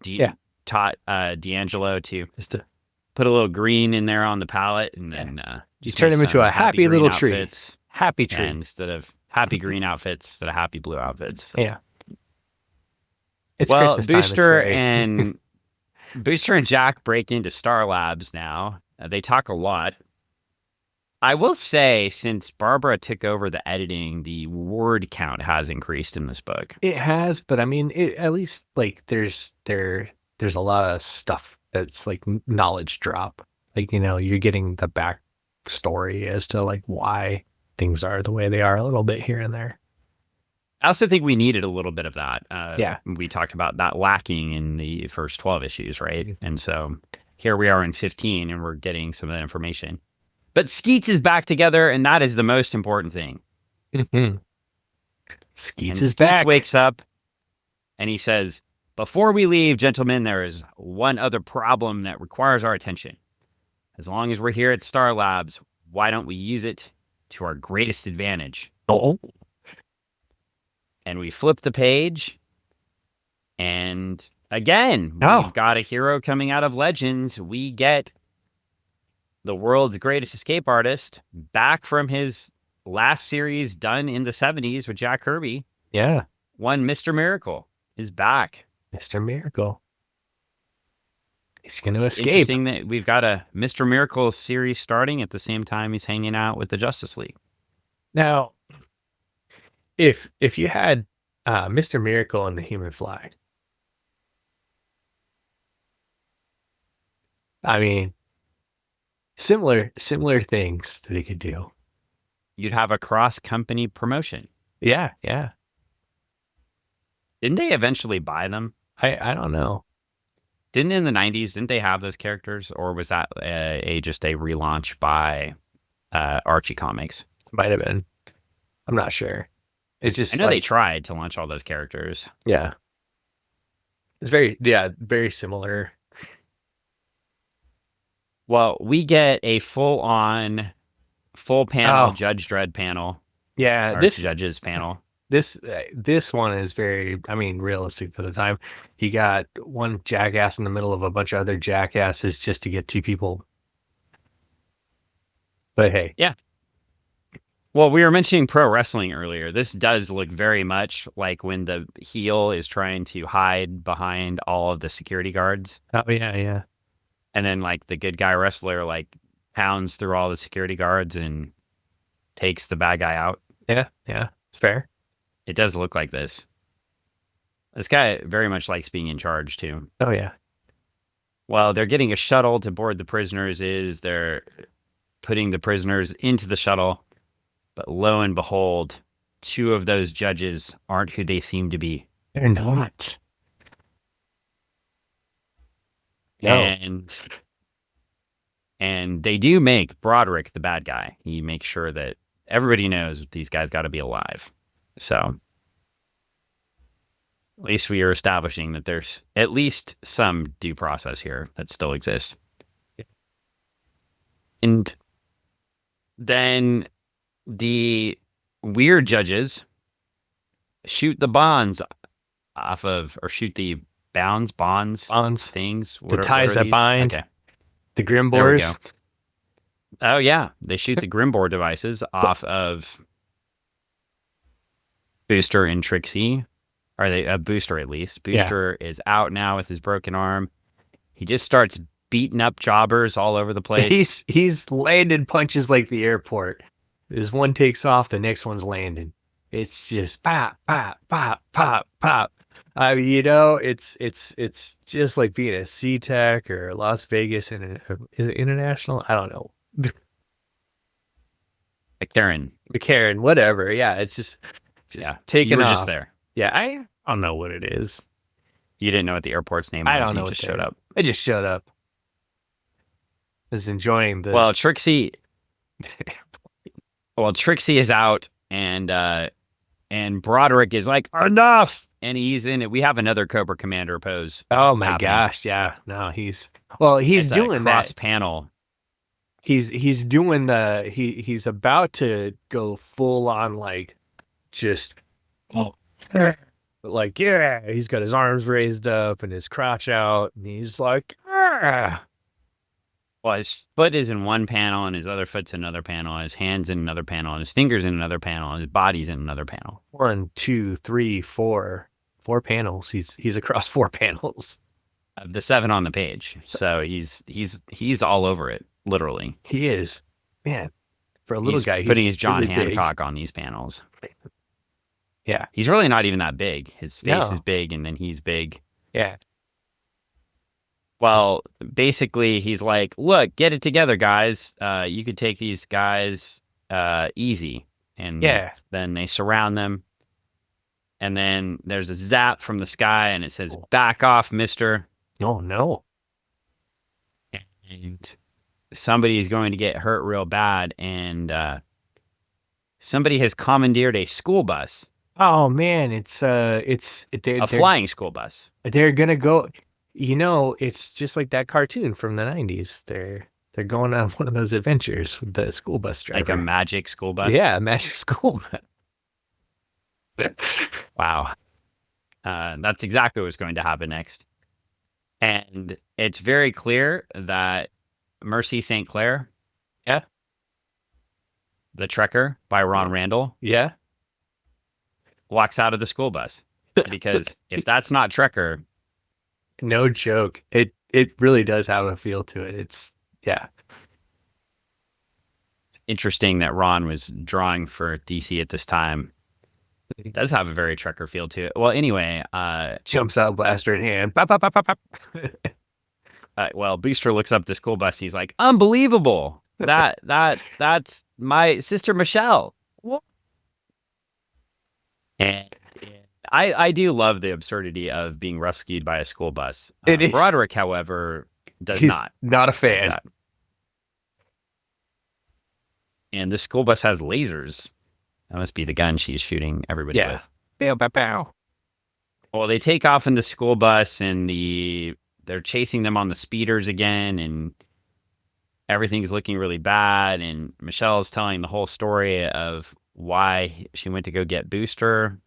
Taught D'Angelo to just to put a little green in there on the palette, and then just turn him into a happy little tree. Happy tree instead of happy green outfits instead of happy blue outfits. Yeah. It's well, Christmas time. Booster and Jack break into Star Labs now. They talk a lot. I will say, since Barbara took over the editing, the word count has increased in this book. It has, but I mean, at least like there's a lot of stuff that's like knowledge drop. Like, you're getting the backstory as to like why things are the way they are a little bit here and there. I also think we needed a little bit of that. Yeah. We talked about that lacking in the first 12 issues, right? And so here we are in 15 and we're getting some of that information. But Skeets is back together, and that is the most important thing. Skeets is back. Skeets wakes up and he says, "Before we leave, gentlemen, there is one other problem that requires our attention. As long as we're here at Star Labs, why don't we use it to our greatest advantage?" Oh. And we flip the page, and again, we've got a hero coming out of Legends. We get the world's greatest escape artist back from his last series done in the 70s with Jack Kirby. Yeah. One Mr. Miracle is back. Mr. Miracle. He's going to escape. Interesting that we've got a Mr. Miracle series starting at the same time he's hanging out with the Justice League. Now, if you had Mr. Miracle and the Human Fly, I mean, similar things that he could do. You'd have a cross-company promotion. Yeah. Didn't they eventually buy them? I don't know. Didn't in the 90s, didn't they have those characters? Or was that just a relaunch by Archie Comics? Might have been. I'm not sure. It's just I know they tried to launch all those characters. Yeah. It's very similar. Well, we get a full panel, Judge Dredd panel. Yeah, Or judges panel. This one is very, I mean, realistic for the time. He got one jackass in the middle of a bunch of other jackasses just to get two people. But hey. Yeah. Well, we were mentioning pro wrestling earlier. This does look very much like when the heel is trying to hide behind all of the security guards. Oh, yeah, yeah. And then, like, the good guy wrestler, like, pounds through all the security guards and takes the bad guy out. Yeah, yeah. It's fair. It does look like this. This guy very much likes being in charge, too. Oh, yeah. Well, they're getting a shuttle to board the prisoners. They're putting the prisoners into the shuttle. But lo and behold, two of those judges aren't who they seem to be. They're not. No. And they do make Broderick the bad guy. He makes sure that everybody knows these guys got to be alive. So at least we are establishing that there's at least some due process here that still exists. Yeah. And then the weird judges shoot the bonds off of, or shoot the bonds, things. The ties that bind. Okay. The Grimbors. Oh, yeah. They shoot the Grimbor devices off of Booster and Trixie. Or they Booster, at least. Booster is out now with his broken arm. He just starts beating up jobbers all over the place. He's landing punches like the airport. As one takes off, the next one's landing. It's just pop, pop, pop, pop, pop. I mean, you know, it's just like being a SeaTac or Las Vegas is it international? I don't know. McCarran, whatever. Yeah, it's just taking off. You were off. Just there. Yeah, I don't know what it is. You didn't know what the airport's name was. I don't know. It just showed up. I just showed up. I was enjoying the. Well, Trixie. Trixie is out, and Broderick is like, enough, and he's in it. We have another Cobra Commander pose. Oh my gosh, yeah. No, he's doing that cross panel. He's doing he's about to go full on like just like, yeah, he's got his arms raised up and his crotch out, and he's like, ah. Well, his foot is in one panel, and his other foot's in another panel, his hand's in another panel, and his fingers in another panel, and his body's in another panel. 1, 2, 3, 4 panels. He's across 4 panels. The 7 on the page. So he's all over it, literally. He is. Man, for a little guy, he's putting his John really Hancock big on these panels. Yeah. He's really not even that big. His face is big, and then he's big. Yeah. Well, basically, he's like, look, get it together, guys. You could take these guys easy. And then they surround them. And then there's a zap from the sky, and it says, back off, mister. Oh, no. And somebody is going to get hurt real bad, and somebody has commandeered a school bus. Oh, man, it's a flying school bus. They're going to go... You know, it's just like that cartoon from the 90s. They're going on one of those adventures with the school bus driver. Like a magic school bus? Yeah, a magic school bus. Wow. That's exactly what's going to happen next. And it's very clear that Mercy St. Clair, the Trekker by Ron Randall, walks out of the school bus. Because if that's not Trekker... No joke. It really does have a feel to it. It's interesting that Ron was drawing for DC at this time. It does have a very Trekker feel to it. Well, anyway, jumps out, blaster in hand. Pop, pop, pop, pop, pop. Well, Booster looks up the school bus. He's like, unbelievable. That's my sister Michelle. And I do love the absurdity of being rescued by a school bus. It is. Broderick, however, He's not. Not a fan. Like, and this school bus has lasers. That must be the gun she's shooting everybody with. Bow, bow, bow. Well, they take off in the school bus, and they're chasing them on the speeders again, and everything's looking really bad, and Michelle's telling the whole story of why she went to go get Booster.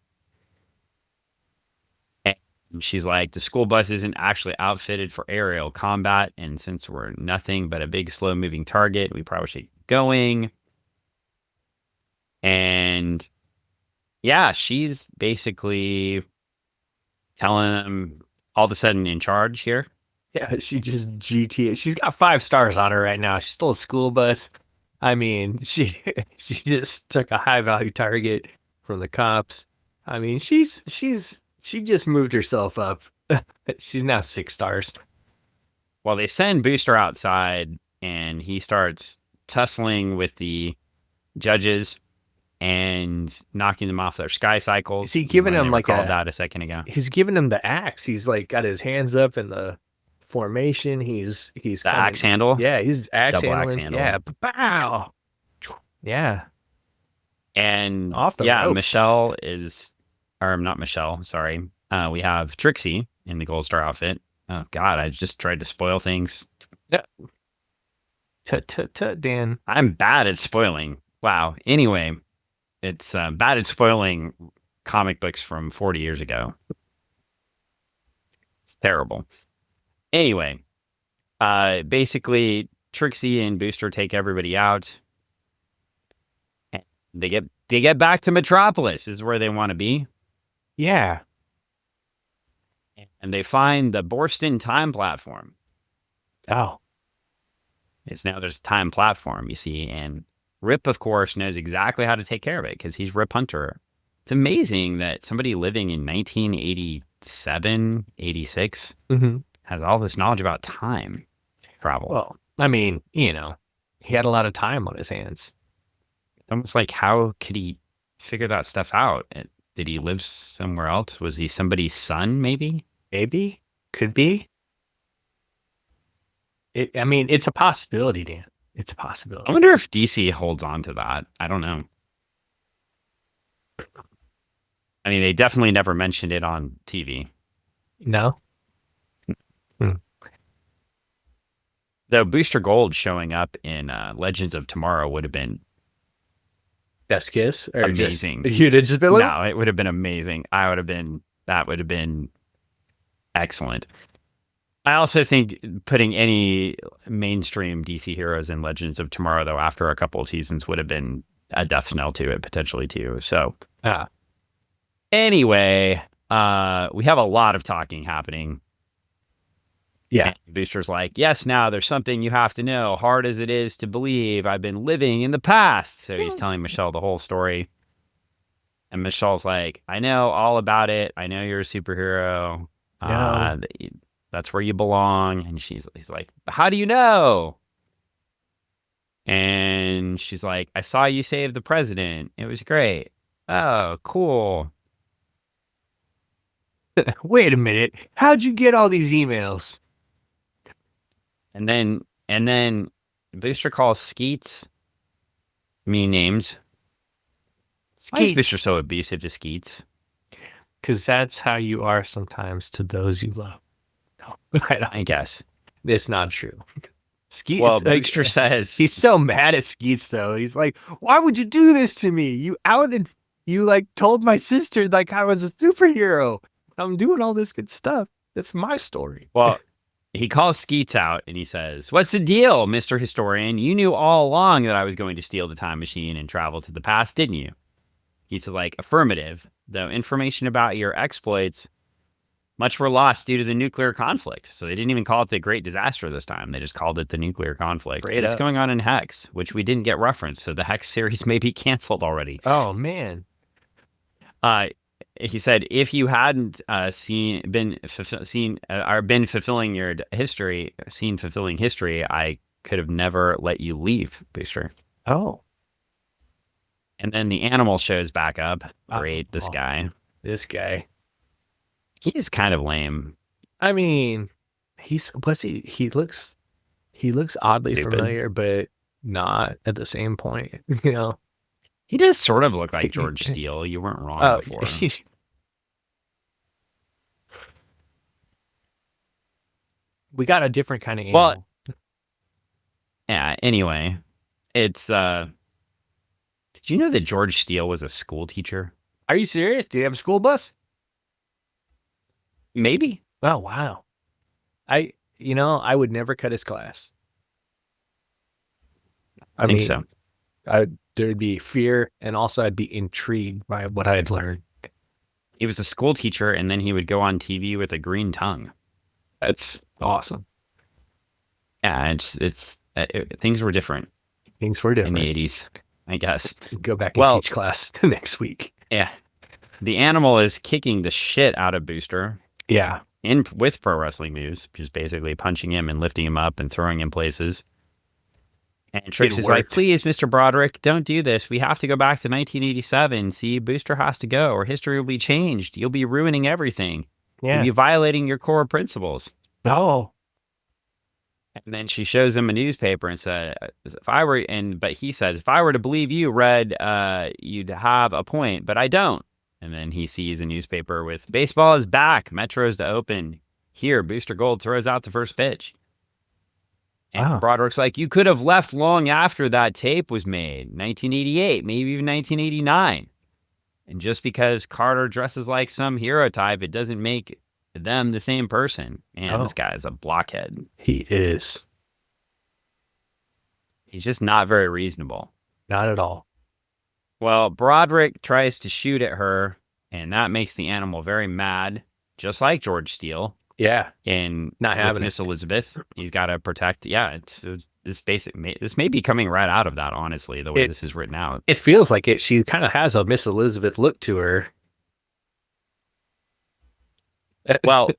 And she's like, the school bus isn't actually outfitted for aerial combat, and since we're nothing but a big, slow-moving target, we probably should keep going. And yeah, she's basically telling them all of a sudden in charge here. Yeah, she just GTA. She's got 5 stars on her right now. She stole a school bus. I mean, she just took a high value target from the cops. I mean, she just moved herself up. She's now 6 stars. Well, they send Booster outside, and he starts tussling with the judges and knocking them off their sky cycles. Is he giving them like that a second ago? He's giving them the axe. He's like got his hands up in the formation. He's the axe handle. Yeah, he's axe double handling. Axe handle. Yeah, pow. Yeah, and off the ropes. Michelle is, or not Michelle. Sorry, we have Trixie in the Gold Star outfit. Oh God, I just tried to spoil things. Yeah. Dan. I'm bad at spoiling. Wow. Anyway, it's bad at spoiling comic books from 40 years ago. It's terrible. Anyway, basically, Trixie and Booster take everybody out. They get back to Metropolis, is where they want to be. Yeah. And they find the Borston time platform. Oh. There's a time platform, you see, and Rip, of course, knows exactly how to take care of it because he's Rip Hunter. It's amazing that somebody living in 1987, 86 has all this knowledge about time travel. Well, I mean, he had a lot of time on his hands. It's almost like, how could he figure that stuff out? Did he live somewhere else? Was he somebody's son, maybe? Maybe. Could be. It's a possibility, Dan. It's a possibility. I wonder if DC holds on to that. I don't know. I mean, they definitely never mentioned it on TV. No? Though Booster Gold showing up in Legends of Tomorrow would have been Best Kiss? Or amazing. You'd have just been like, no, it would have been amazing. That would have been excellent. I also think putting any mainstream DC heroes in Legends of Tomorrow, though, after a couple of seasons would have been a death knell to it, potentially, too. So, anyway, we have a lot of talking happening. Yeah. And Booster's like, yes, now there's something you have to know. Hard as it is to believe, I've been living in the past. So he's telling Michelle the whole story. And Michelle's like, I know all about it. I know you're a superhero. No. That's where you belong. And he's like, how do you know? And she's like, I saw you save the president. It was great. Oh, cool. Wait a minute. How'd you get all these emails? And then Booster calls Skeets mean names. Why is Booster so abusive to Skeets? Because that's how you are sometimes to those you love. I guess. It's not true. Skeets. Well, Booster says he's so mad at Skeets though. He's like, "Why would you do this to me? You told my sister like I was a superhero. I'm doing all this good stuff. That's my story." Well, he calls Skeets out and he says, "What's the deal, Mr. Historian? You knew all along that I was going to steal the time machine and travel to the past, didn't you?" He's like, "Affirmative. Though information about your exploits, much were lost due to the nuclear conflict." So they didn't even call it the Great Disaster this time. They just called it the nuclear conflict. It's going on in Hex, which we didn't get referenced. So the Hex series may be canceled already. Oh, man. He said, if you hadn't been fulfilling your history, I could have never let you leave, Booster. Oh. And then the animal shows back up. Great, this guy. This guy. He's kind of lame. I mean, he looks oddly stupid, familiar, but not at the same point, He does sort of look like George Steele. You weren't wrong before. We got a different kind of animal. Yeah, Anyway, it's did you know that George Steele was a school teacher? Are you serious? Do you have a school bus? Maybe. Oh, wow. I would never cut his class. I think so. There'd be fear, and also I'd be intrigued by what I had learned. He was a school teacher, and then he would go on TV with a green tongue. That's awesome. Yeah, things were different. Things were different in the 80s, I guess. Go back and teach class the next week. Yeah. The animal is kicking the shit out of Booster. Yeah. With pro wrestling moves, just basically punching him and lifting him up and throwing him places. And Trixie's like, please, Mr. Broderick, don't do this. We have to go back to 1987. See, Booster has to go or history will be changed. You'll be ruining everything. Yeah. You'll be violating your core principles. No. And then she shows him a newspaper and said, but he says, if I were to believe you, Red, you'd have a point, but I don't. And then he sees a newspaper with baseball is back. Metro's to open. Here, Booster Gold throws out the first pitch. And Broderick's like, you could have left long after that tape was made. 1988, maybe even 1989. And just because Carter dresses like some hero type, it doesn't make them the same person. And this guy is a blockhead. He is. He's just not very reasonable. Not at all. Well, Broderick tries to shoot at her, and that makes the animal very mad, just like George Steele. Yeah. And not having Miss Elizabeth, he's got to protect. Yeah, this may be coming right out of that, honestly, the way this is written out. It feels like it. She kind of has a Miss Elizabeth look to her. Well,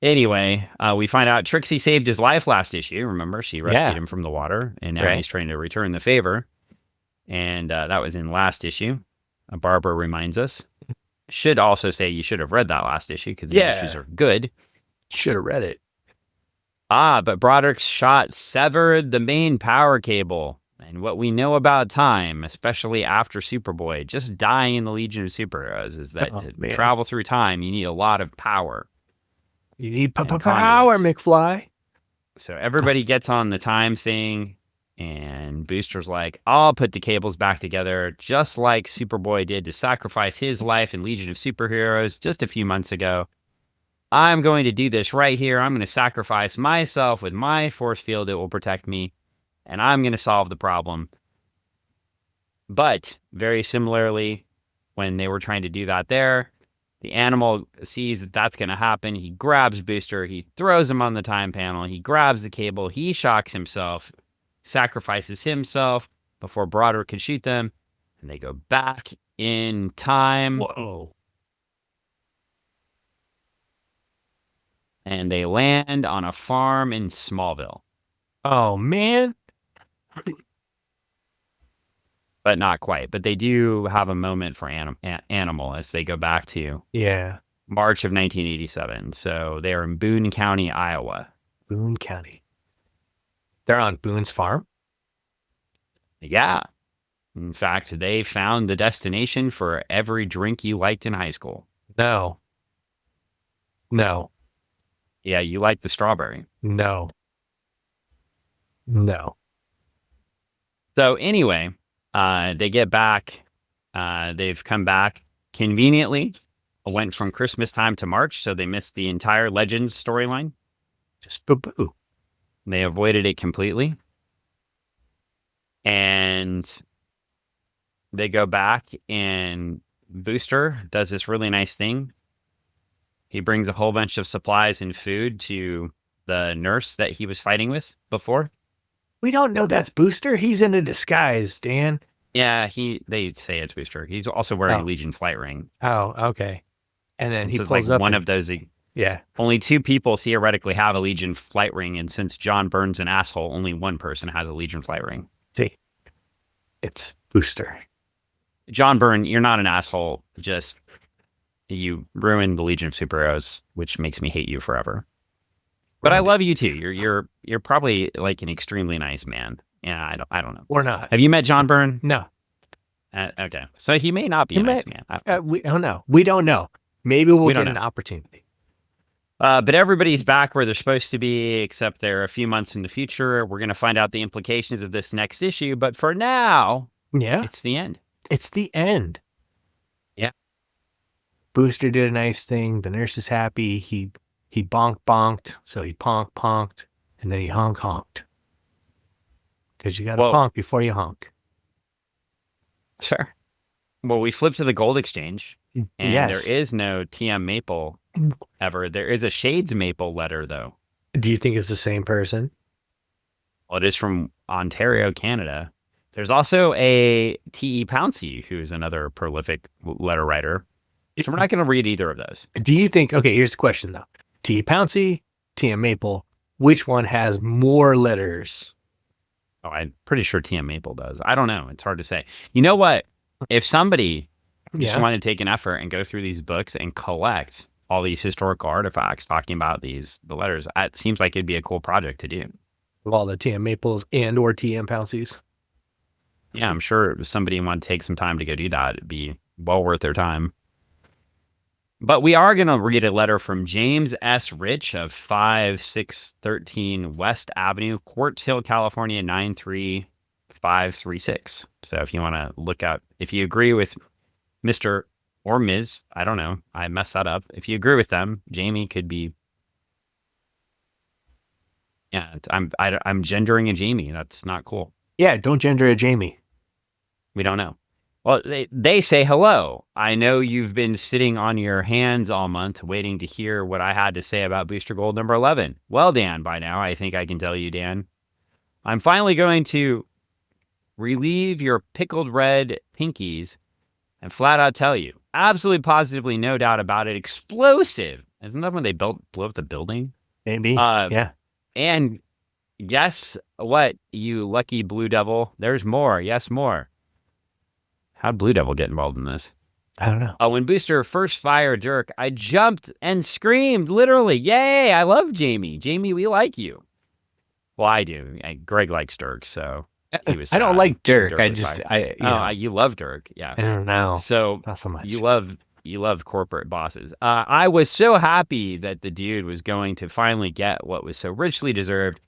anyway, we find out Trixie saved his life last issue. Remember, she rescued him from the water, and now he's trying to return the favor. And that was in last issue. Barbara reminds us. Should also say you should have read that last issue because the issues are good. Should have read it. But Broderick's shot severed the main power cable. And what we know about time, especially after Superboy, just dying in the Legion of Superheroes, is that to travel through time, you need a lot of power. You need power, McFly. So everybody gets on the time thing, and Booster's like, I'll put the cables back together, just like Superboy did to sacrifice his life in Legion of Superheroes just a few months ago. I'm going to do this right here. I'm going to sacrifice myself with my force field that will protect me, and I'm going to solve the problem. But very similarly, when they were trying to do that there, the animal sees that that's going to happen. He grabs Booster. He throws him on the time panel. He grabs the cable. He shocks himself, sacrifices himself before Broderick can shoot them, and they go back in time. Whoa. And they land on a farm in Smallville. Oh, man. But not quite. But they do have a moment for Animal as they go back to March of 1987. So they're in Boone County, Iowa. Boone County. They're on Boone's farm? Yeah. In fact, they found the destination for every drink you liked in high school. No. Yeah, you liked the strawberry. No. So anyway, they get back. They've come back conveniently. Went from Christmas time to March, so they missed the entire Legends storyline. Just boo-boo. They avoided it completely. And they go back, and Booster does this really nice thing. He brings a whole bunch of supplies and food to the nurse that he was fighting with before. We don't know that's Booster. He's in a disguise, Dan. Yeah, they say it's Booster. He's also wearing a Legion flight ring. Oh, okay. And then he pulls like up one of those. Yeah. Only 2 people theoretically have a Legion flight ring, and since John Byrne's an asshole, only 1 person has a Legion flight ring. See, it's Booster. John Byrne, you're not an asshole. Just you ruined the Legion of Superheroes, which makes me hate you forever. But I love you too. You're probably like an extremely nice man. Yeah, I don't know. Or not. Have you met John Byrne? No. Okay, so he may not be a nice man. We don't know. Maybe we'll get an opportunity. But everybody's back where they're supposed to be, except they're a few months in the future. We're going to find out the implications of this next issue. But for now, Yeah. it's the end. It's the end. Yeah. Booster did a nice thing. The nurse is happy. He bonked. So he ponked. And then he honked. Because you got to honk before you honk. That's fair. Well, we flip to the gold exchange. And yes. There is no TM Maple ever. There is a Shades Maple letter, though. Do you think it's the same person? Well, it is from Ontario, Canada. There's also a T.E. Pouncey, who's another prolific letter writer. So we're not going to read either of those. Do you think, okay, here's the question, though. T.E. Pouncey, TM Maple, which one has more letters? Oh, I'm pretty sure TM Maple does. I don't know. It's hard to say. You know what? If somebody just wanted to take an effort and go through these books and collect all these historical artifacts talking about the letters, it seems like it'd be a cool project to do. Of all the TM Maples and or TM Pounceys. Yeah, I'm sure if somebody wanted to take some time to go do that, it'd be well worth their time. But we are going to read a letter from James S. Rich of 5613 West Avenue, Quartz Hill, California, 93536. So if you want to look up, if you agree with Mr. or Ms., I don't know, I messed that up. If you agree with them, Jamie could be, yeah, I'm gendering a Jamie. That's not cool. Yeah, don't gender a Jamie. We don't know. Well, they say hello. I know you've been sitting on your hands all month waiting to hear what I had to say about Booster Gold number 11. Well, Dan, by now, I think I can tell you, Dan. I'm finally going to relieve your pickled red pinkies and flat out tell you, absolutely positively, no doubt about it, explosive. Isn't that when they blew up the building? Maybe, yeah. And guess what, you lucky Blue Devil? There's more. Yes, more. How'd Blue Devil get involved in this? I don't know. When Booster first fired Dirk, I jumped and screamed, literally, yay, I love Jamie. Jamie, we like you. Well, I do. Greg likes Dirk, so he was sad. I don't like Dirk. You love Dirk. Yeah. I don't know. So not so much. You love corporate bosses. I was so happy that the dude was going to finally get what was so richly deserved.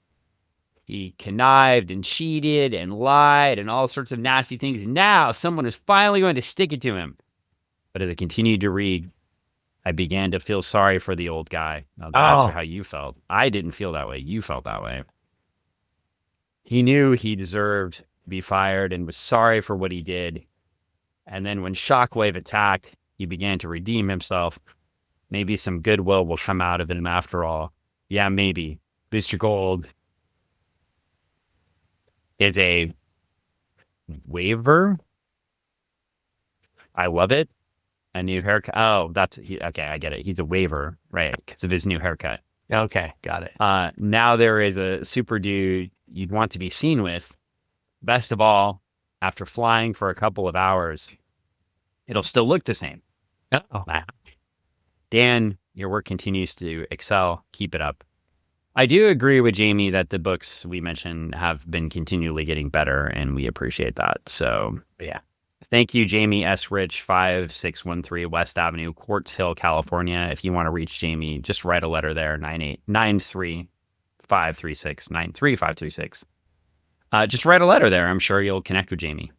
He connived and cheated and lied and all sorts of nasty things. Now someone is finally going to stick it to him. But as I continued to read, I began to feel sorry for the old guy. Now that's how you felt. I didn't feel that way. You felt that way. He knew he deserved to be fired and was sorry for what he did. And then when Shockwave attacked, he began to redeem himself. Maybe some goodwill will come out of him after all. Yeah, maybe. Booster Gold is a waiver. I love it. A new haircut. Oh, okay. I get it. He's a waiver, right? Because of his new haircut. Okay, got it. Now there is a super dude you'd want to be seen with. Best of all, after flying for a couple of hours, it'll still look the same. Oh, Dan, your work continues to excel. Keep it up. I do agree with Jamie that the books we mentioned have been continually getting better, and we appreciate that. So, yeah. Thank you, Jamie S. Rich, 5613 West Avenue, Quartz Hill, California. If you want to reach Jamie, just write a letter there, 93536. Just write a letter there. I'm sure you'll connect with Jamie.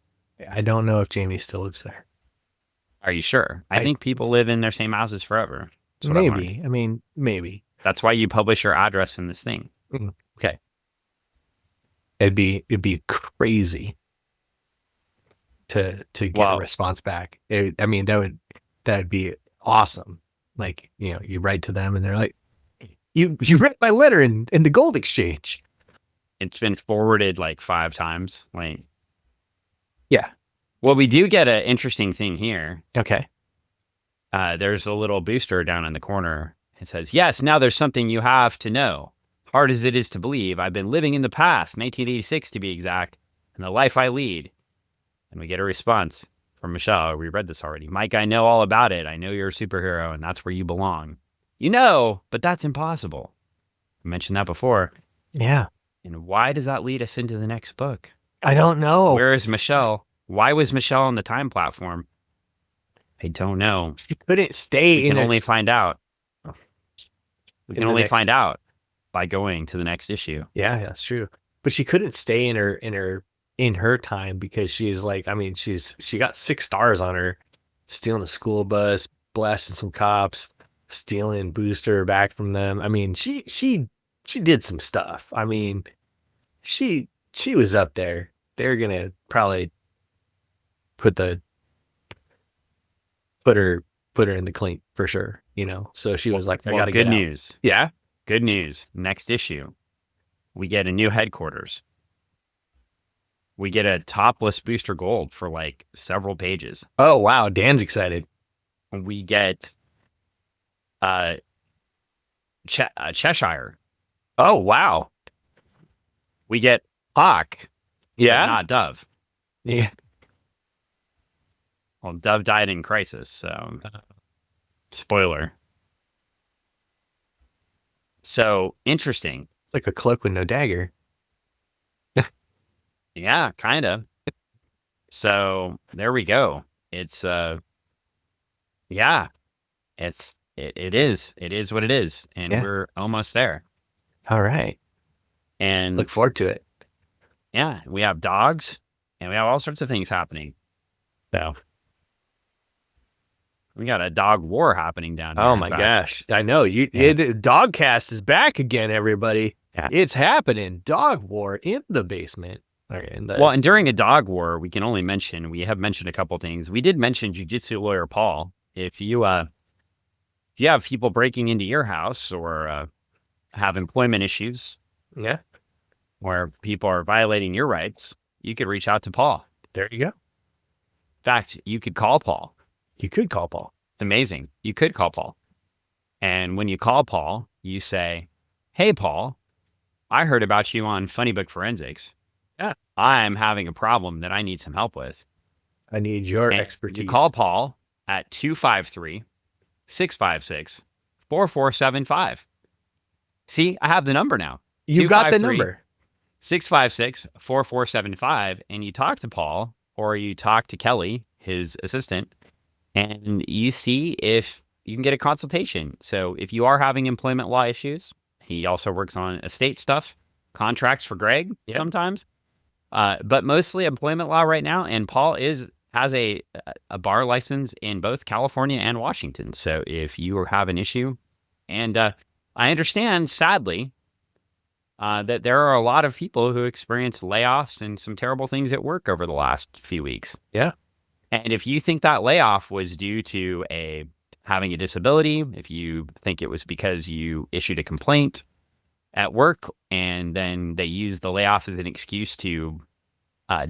I don't know if Jamie still lives there. Are you sure? I think people live in their same houses forever. Maybe. I mean, maybe. That's why you publish your address in this thing. Okay. It'd be crazy to get a response back. That'd be awesome. Like, you write to them and they're like, you read my letter in the gold exchange. It's been forwarded like 5 times. Like, yeah. Well, we do get an interesting thing here. Okay. There's a little booster down in the corner. It says, yes, now there's something you have to know. Hard as it is to believe, I've been living in the past, 1986 to be exact, and the life I lead. And we get a response from Michelle. We read this already. Mike, I know all about it. I know you're a superhero, and that's where you belong. But that's impossible. I mentioned that before. Yeah. And why does that lead us into the next book? I don't know. Where is Michelle? Why was Michelle on the time platform? I don't know. She couldn't stay we can only find out. We can only find out by going to the next issue. Yeah, that's true. But she couldn't stay in her time because she's like, I mean, she got 6 stars on her, stealing a school bus, blasting some cops, stealing booster back from them. I mean, she did some stuff. I mean, she was up there. They're gonna probably put her in the clink for sure, you know. So she was like, I gotta get out. Good news. Yeah. Good news. Next issue, we get a new headquarters. We get a topless booster gold for like several pages. Oh wow, Dan's excited. We get Cheshire. Oh wow. We get Hawk. Yeah. Not Dove. Yeah. Well, Dove died in Crisis, so spoiler. So interesting. It's like a cloak with no dagger. Yeah, kind of. So there we go. It's yeah. It is what it is, and we're almost there. All right. And look forward to it. Yeah, we have dogs, and we have all sorts of things happening. So we got a dog war happening down here. Oh my gosh. I know. Dogcast is back again, everybody. Yeah. It's happening. Dog war in the basement. Okay, well, and during a dog war, we have mentioned a couple things. We did mention jiu-jitsu lawyer Paul. If you have people breaking into your house or have employment issues, where people are violating your rights, you could reach out to Paul. There you go. In fact, you could call Paul. You could call Paul. It's amazing. You could call Paul. And when you call Paul, you say, hey, Paul, I heard about you on Funny Book Forensics. Yeah. I'm having a problem that I need some help with. I need your expertise. You call Paul at 253-656-4475. See, I have the number now. You got the number. 656-4475, and you talk to Paul or you talk to Kelly, his assistant, and you see if you can get a consultation. So if you are having employment law issues, he also works on estate stuff, contracts for Greg sometimes, but mostly employment law right now. And Paul has a bar license in both California and Washington. So if you have an issue, and I understand, sadly, that there are a lot of people who experience layoffs and some terrible things at work over the last few weeks. Yeah. And if you think that layoff was due to having a disability, if you think it was because you issued a complaint at work and then they used the layoff as an excuse to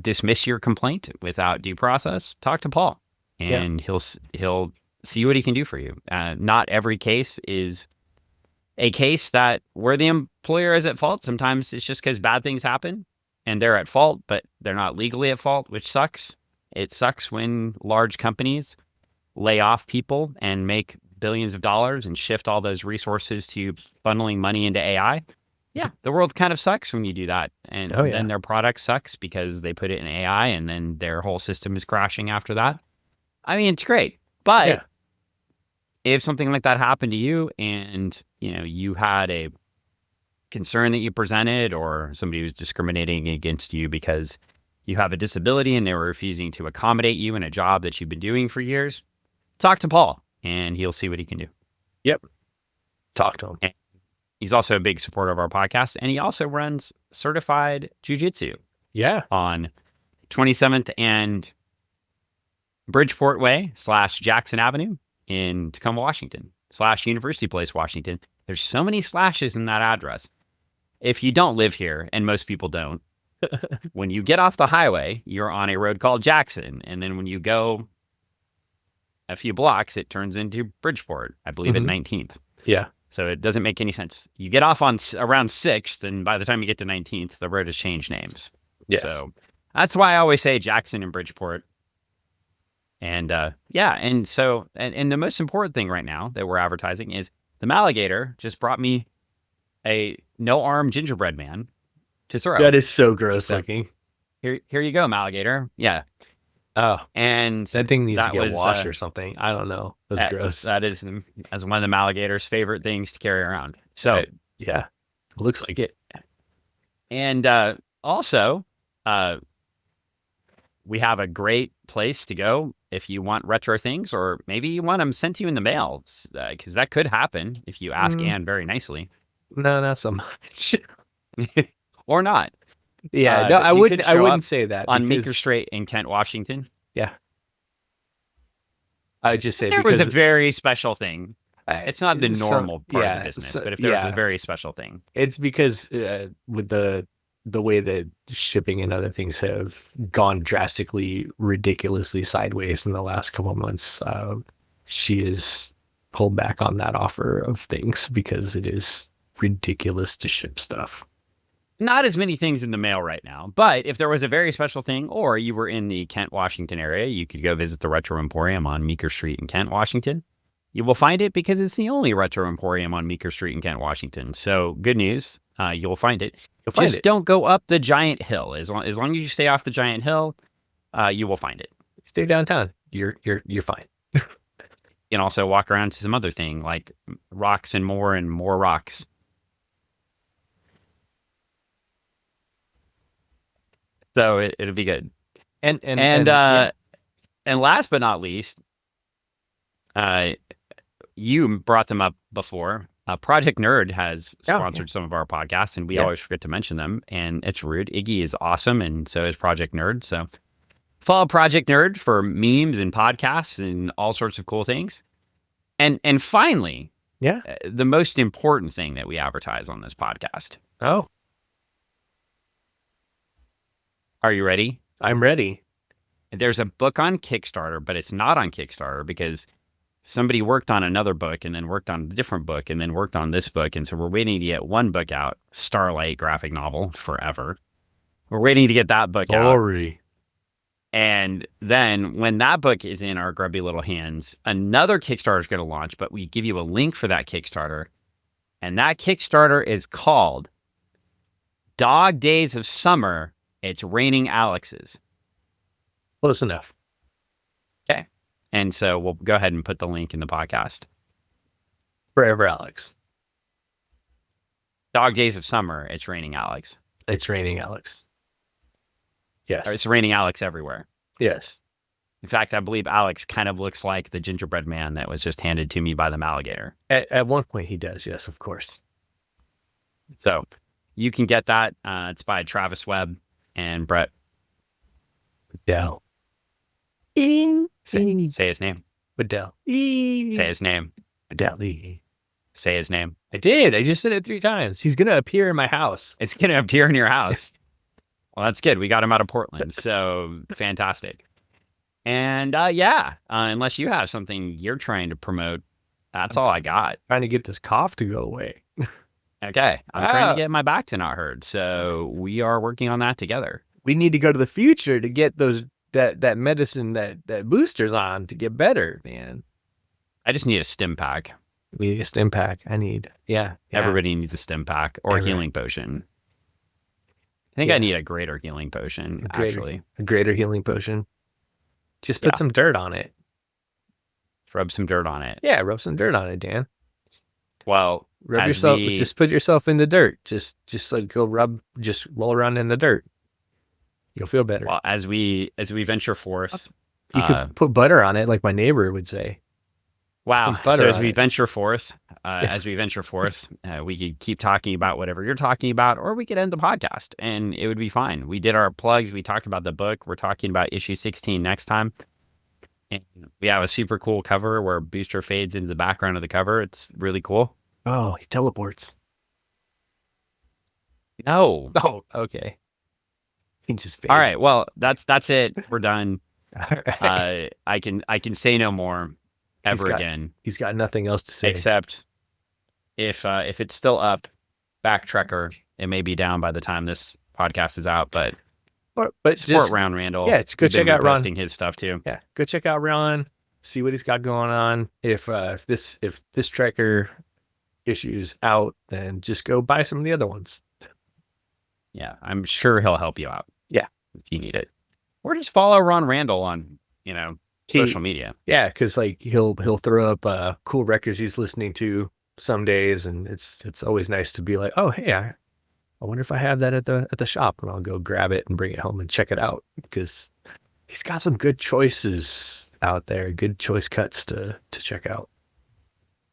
dismiss your complaint without due process, talk to Paul, and he'll see what he can do for you. Not every case is a case that where the employer is at fault. Sometimes it's just because bad things happen and they're at fault, but they're not legally at fault, which sucks. It sucks when large companies lay off people and make billions of dollars and shift all those resources to funneling money into AI. Yeah, the world kind of sucks when you do that. And then their product sucks because they put it in AI and then their whole system is crashing after that. I mean, it's great. But if something like that happened to you and, you had a concern that you presented or somebody was discriminating against you because you have a disability and they were refusing to accommodate you in a job that you've been doing for years, talk to Paul and he'll see what he can do. Yep. Talk to him. And he's also a big supporter of our podcast, and he also runs certified jiu-jitsu. Yeah. On 27th and Bridgeport Way / Jackson Avenue in Tacoma, Washington / University Place, Washington. There's so many slashes in that address. If you don't live here, and most people don't, when you get off the highway, you're on a road called Jackson. And then when you go a few blocks, it turns into Bridgeport, I believe at 19th. Yeah. So it doesn't make any sense. You get off on around 6th, and by the time you get to 19th, the road has changed names. Yes. So that's why I always say Jackson and Bridgeport. And and so, and the most important thing right now that we're advertising is the Malligator just brought me a no-arm gingerbread man to throw. That is so gross looking. Here you go, Malligator. Yeah. Oh, and that thing needs to get washed or something. I don't know. That's gross. That is as one of the Malligator's favorite things to carry around. So yeah, it looks like it. And also, we have a great place to go if you want retro things, or maybe you want them sent to you in the mail, because that could happen if you ask Anne very nicely. No, not so much. Or not. Yeah, no, I wouldn't say that. On Meeker Street in Kent, Washington. Yeah. I would just say there was a very special thing. It's not the normal part of the business, but if there was a very special thing. It's because with the way that shipping and other things have gone drastically, ridiculously sideways in the last couple of months, she has pulled back on that offer of things because it is ridiculous to ship stuff. Not as many things in the mail right now, but if there was a very special thing, or you were in the Kent, Washington area, you could go visit the Retro Emporium on Meeker Street in Kent, Washington. You will find it because it's the only Retro Emporium on Meeker Street in Kent, Washington. So good news, you'll find it. Just don't go up the giant hill. As long as you stay off the giant hill, you will find it. Stay downtown. You're fine. You can also walk around to some other thing like rocks and more rocks. So it'll be good. And last but not least, you brought them up before. Project Nerd has sponsored some of our podcasts, and we always forget to mention them, and it's rude. Iggy is awesome, and so is Project Nerd. So follow Project Nerd for memes and podcasts and all sorts of cool things. And finally, the most important thing that we advertise on this podcast. Oh. Are you ready? I'm ready. There's a book on Kickstarter, but it's not on Kickstarter because somebody worked on another book and then worked on a different book and then worked on this book. And so we're waiting to get one book out, Starlight graphic novel, forever. We're waiting to get that book out. And then when that book is in our grubby little hands, another Kickstarter is going to launch, but we give you a link for that Kickstarter. And that Kickstarter is called Dog Days of Summer. It's Raining Alexes. Close enough. Okay. And so we'll go ahead and put the link in the podcast. Forever Alex. Dog Days of Summer. It's Raining Alex. It's Raining Alex. Yes. Or it's Raining Alex everywhere. Yes. In fact, I believe Alex kind of looks like the gingerbread man that was just handed to me by the malligator. At one point he does. Yes, of course. So you can get that. It's by Travis Webb and Brett Waddell. Say his name. Waddell. Say his name. Waddell. Say his name. I did. I just said it 3 times. He's going to appear in my house. It's going to appear in your house. Well, that's good. We got him out of Portland. So fantastic. And unless you have something you're trying to promote, that's all I got. Trying to get this cough to go away. Okay. I'm trying to get my back to not hurt. So we are working on that together. We need to go to the future to get those that medicine that boosters on to get better, man. I just need a stim pack. We need a stim pack. I need. Yeah. Everybody needs a stim pack or a healing potion. I think I need a greater healing potion, actually. A greater healing potion. Just put some dirt on it. Rub some dirt on it. Yeah, rub some dirt on it, Dan. Well, rub yourself. Just put yourself in the dirt. Just like go rub. Just roll around in the dirt. You'll feel better. Well, as we venture forth, you could put butter on it, like my neighbor would say. Wow! So as we venture forth, we could keep talking about whatever you're talking about, or we could end the podcast, and it would be fine. We did our plugs. We talked about the book. We're talking about issue 16 next time. And we have a super cool cover where Booster fades into the background of the cover. It's really cool. Oh, he teleports. No. Oh, okay. He just fades. All right. Well, that's it. We're done. Right. I can say no more again. He's got nothing else to say. Except if it's still up, Backtrekker, it may be down by the time this podcast is out, but support Ron Randall. Yeah, it's go check out Ron. Posting his stuff too. Yeah, go check out Ron. See what he's got going on. If this Trekker issue's out, then just go buy some of the other ones. Yeah, I'm sure he'll help you out. Yeah, if you need it, or just follow Ron Randall on social media. Yeah, because like he'll throw up cool records he's listening to, some days, and it's always nice to be like, oh, hey, I wonder if I have that at the shop, and I'll go grab it and bring it home and check it out, because he's got some good choices out there, good choice cuts to check out.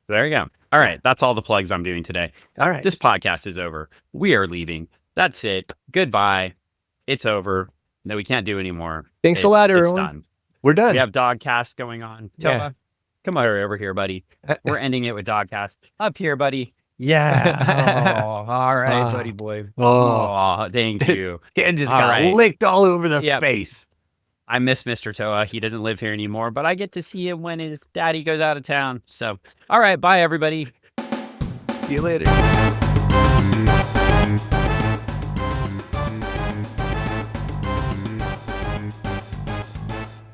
There you go. All right. That's all the plugs I'm doing today. All right. This podcast is over. We are leaving. That's it. Goodbye. It's over. No, we can't do anymore. Thanks a lot, everyone. It's done. We're done. We have Dogcast going on. Yeah. Come over here, buddy. We're ending it with Dogcast. Up here, buddy. Yeah. Oh, all right, buddy boy. Oh, Oh, thank you. and just All got right. licked all over the Yep. face. I miss Mr. Toa. He doesn't live here anymore, but I get to see him when his daddy goes out of town. So, all right. Bye, everybody. See you later.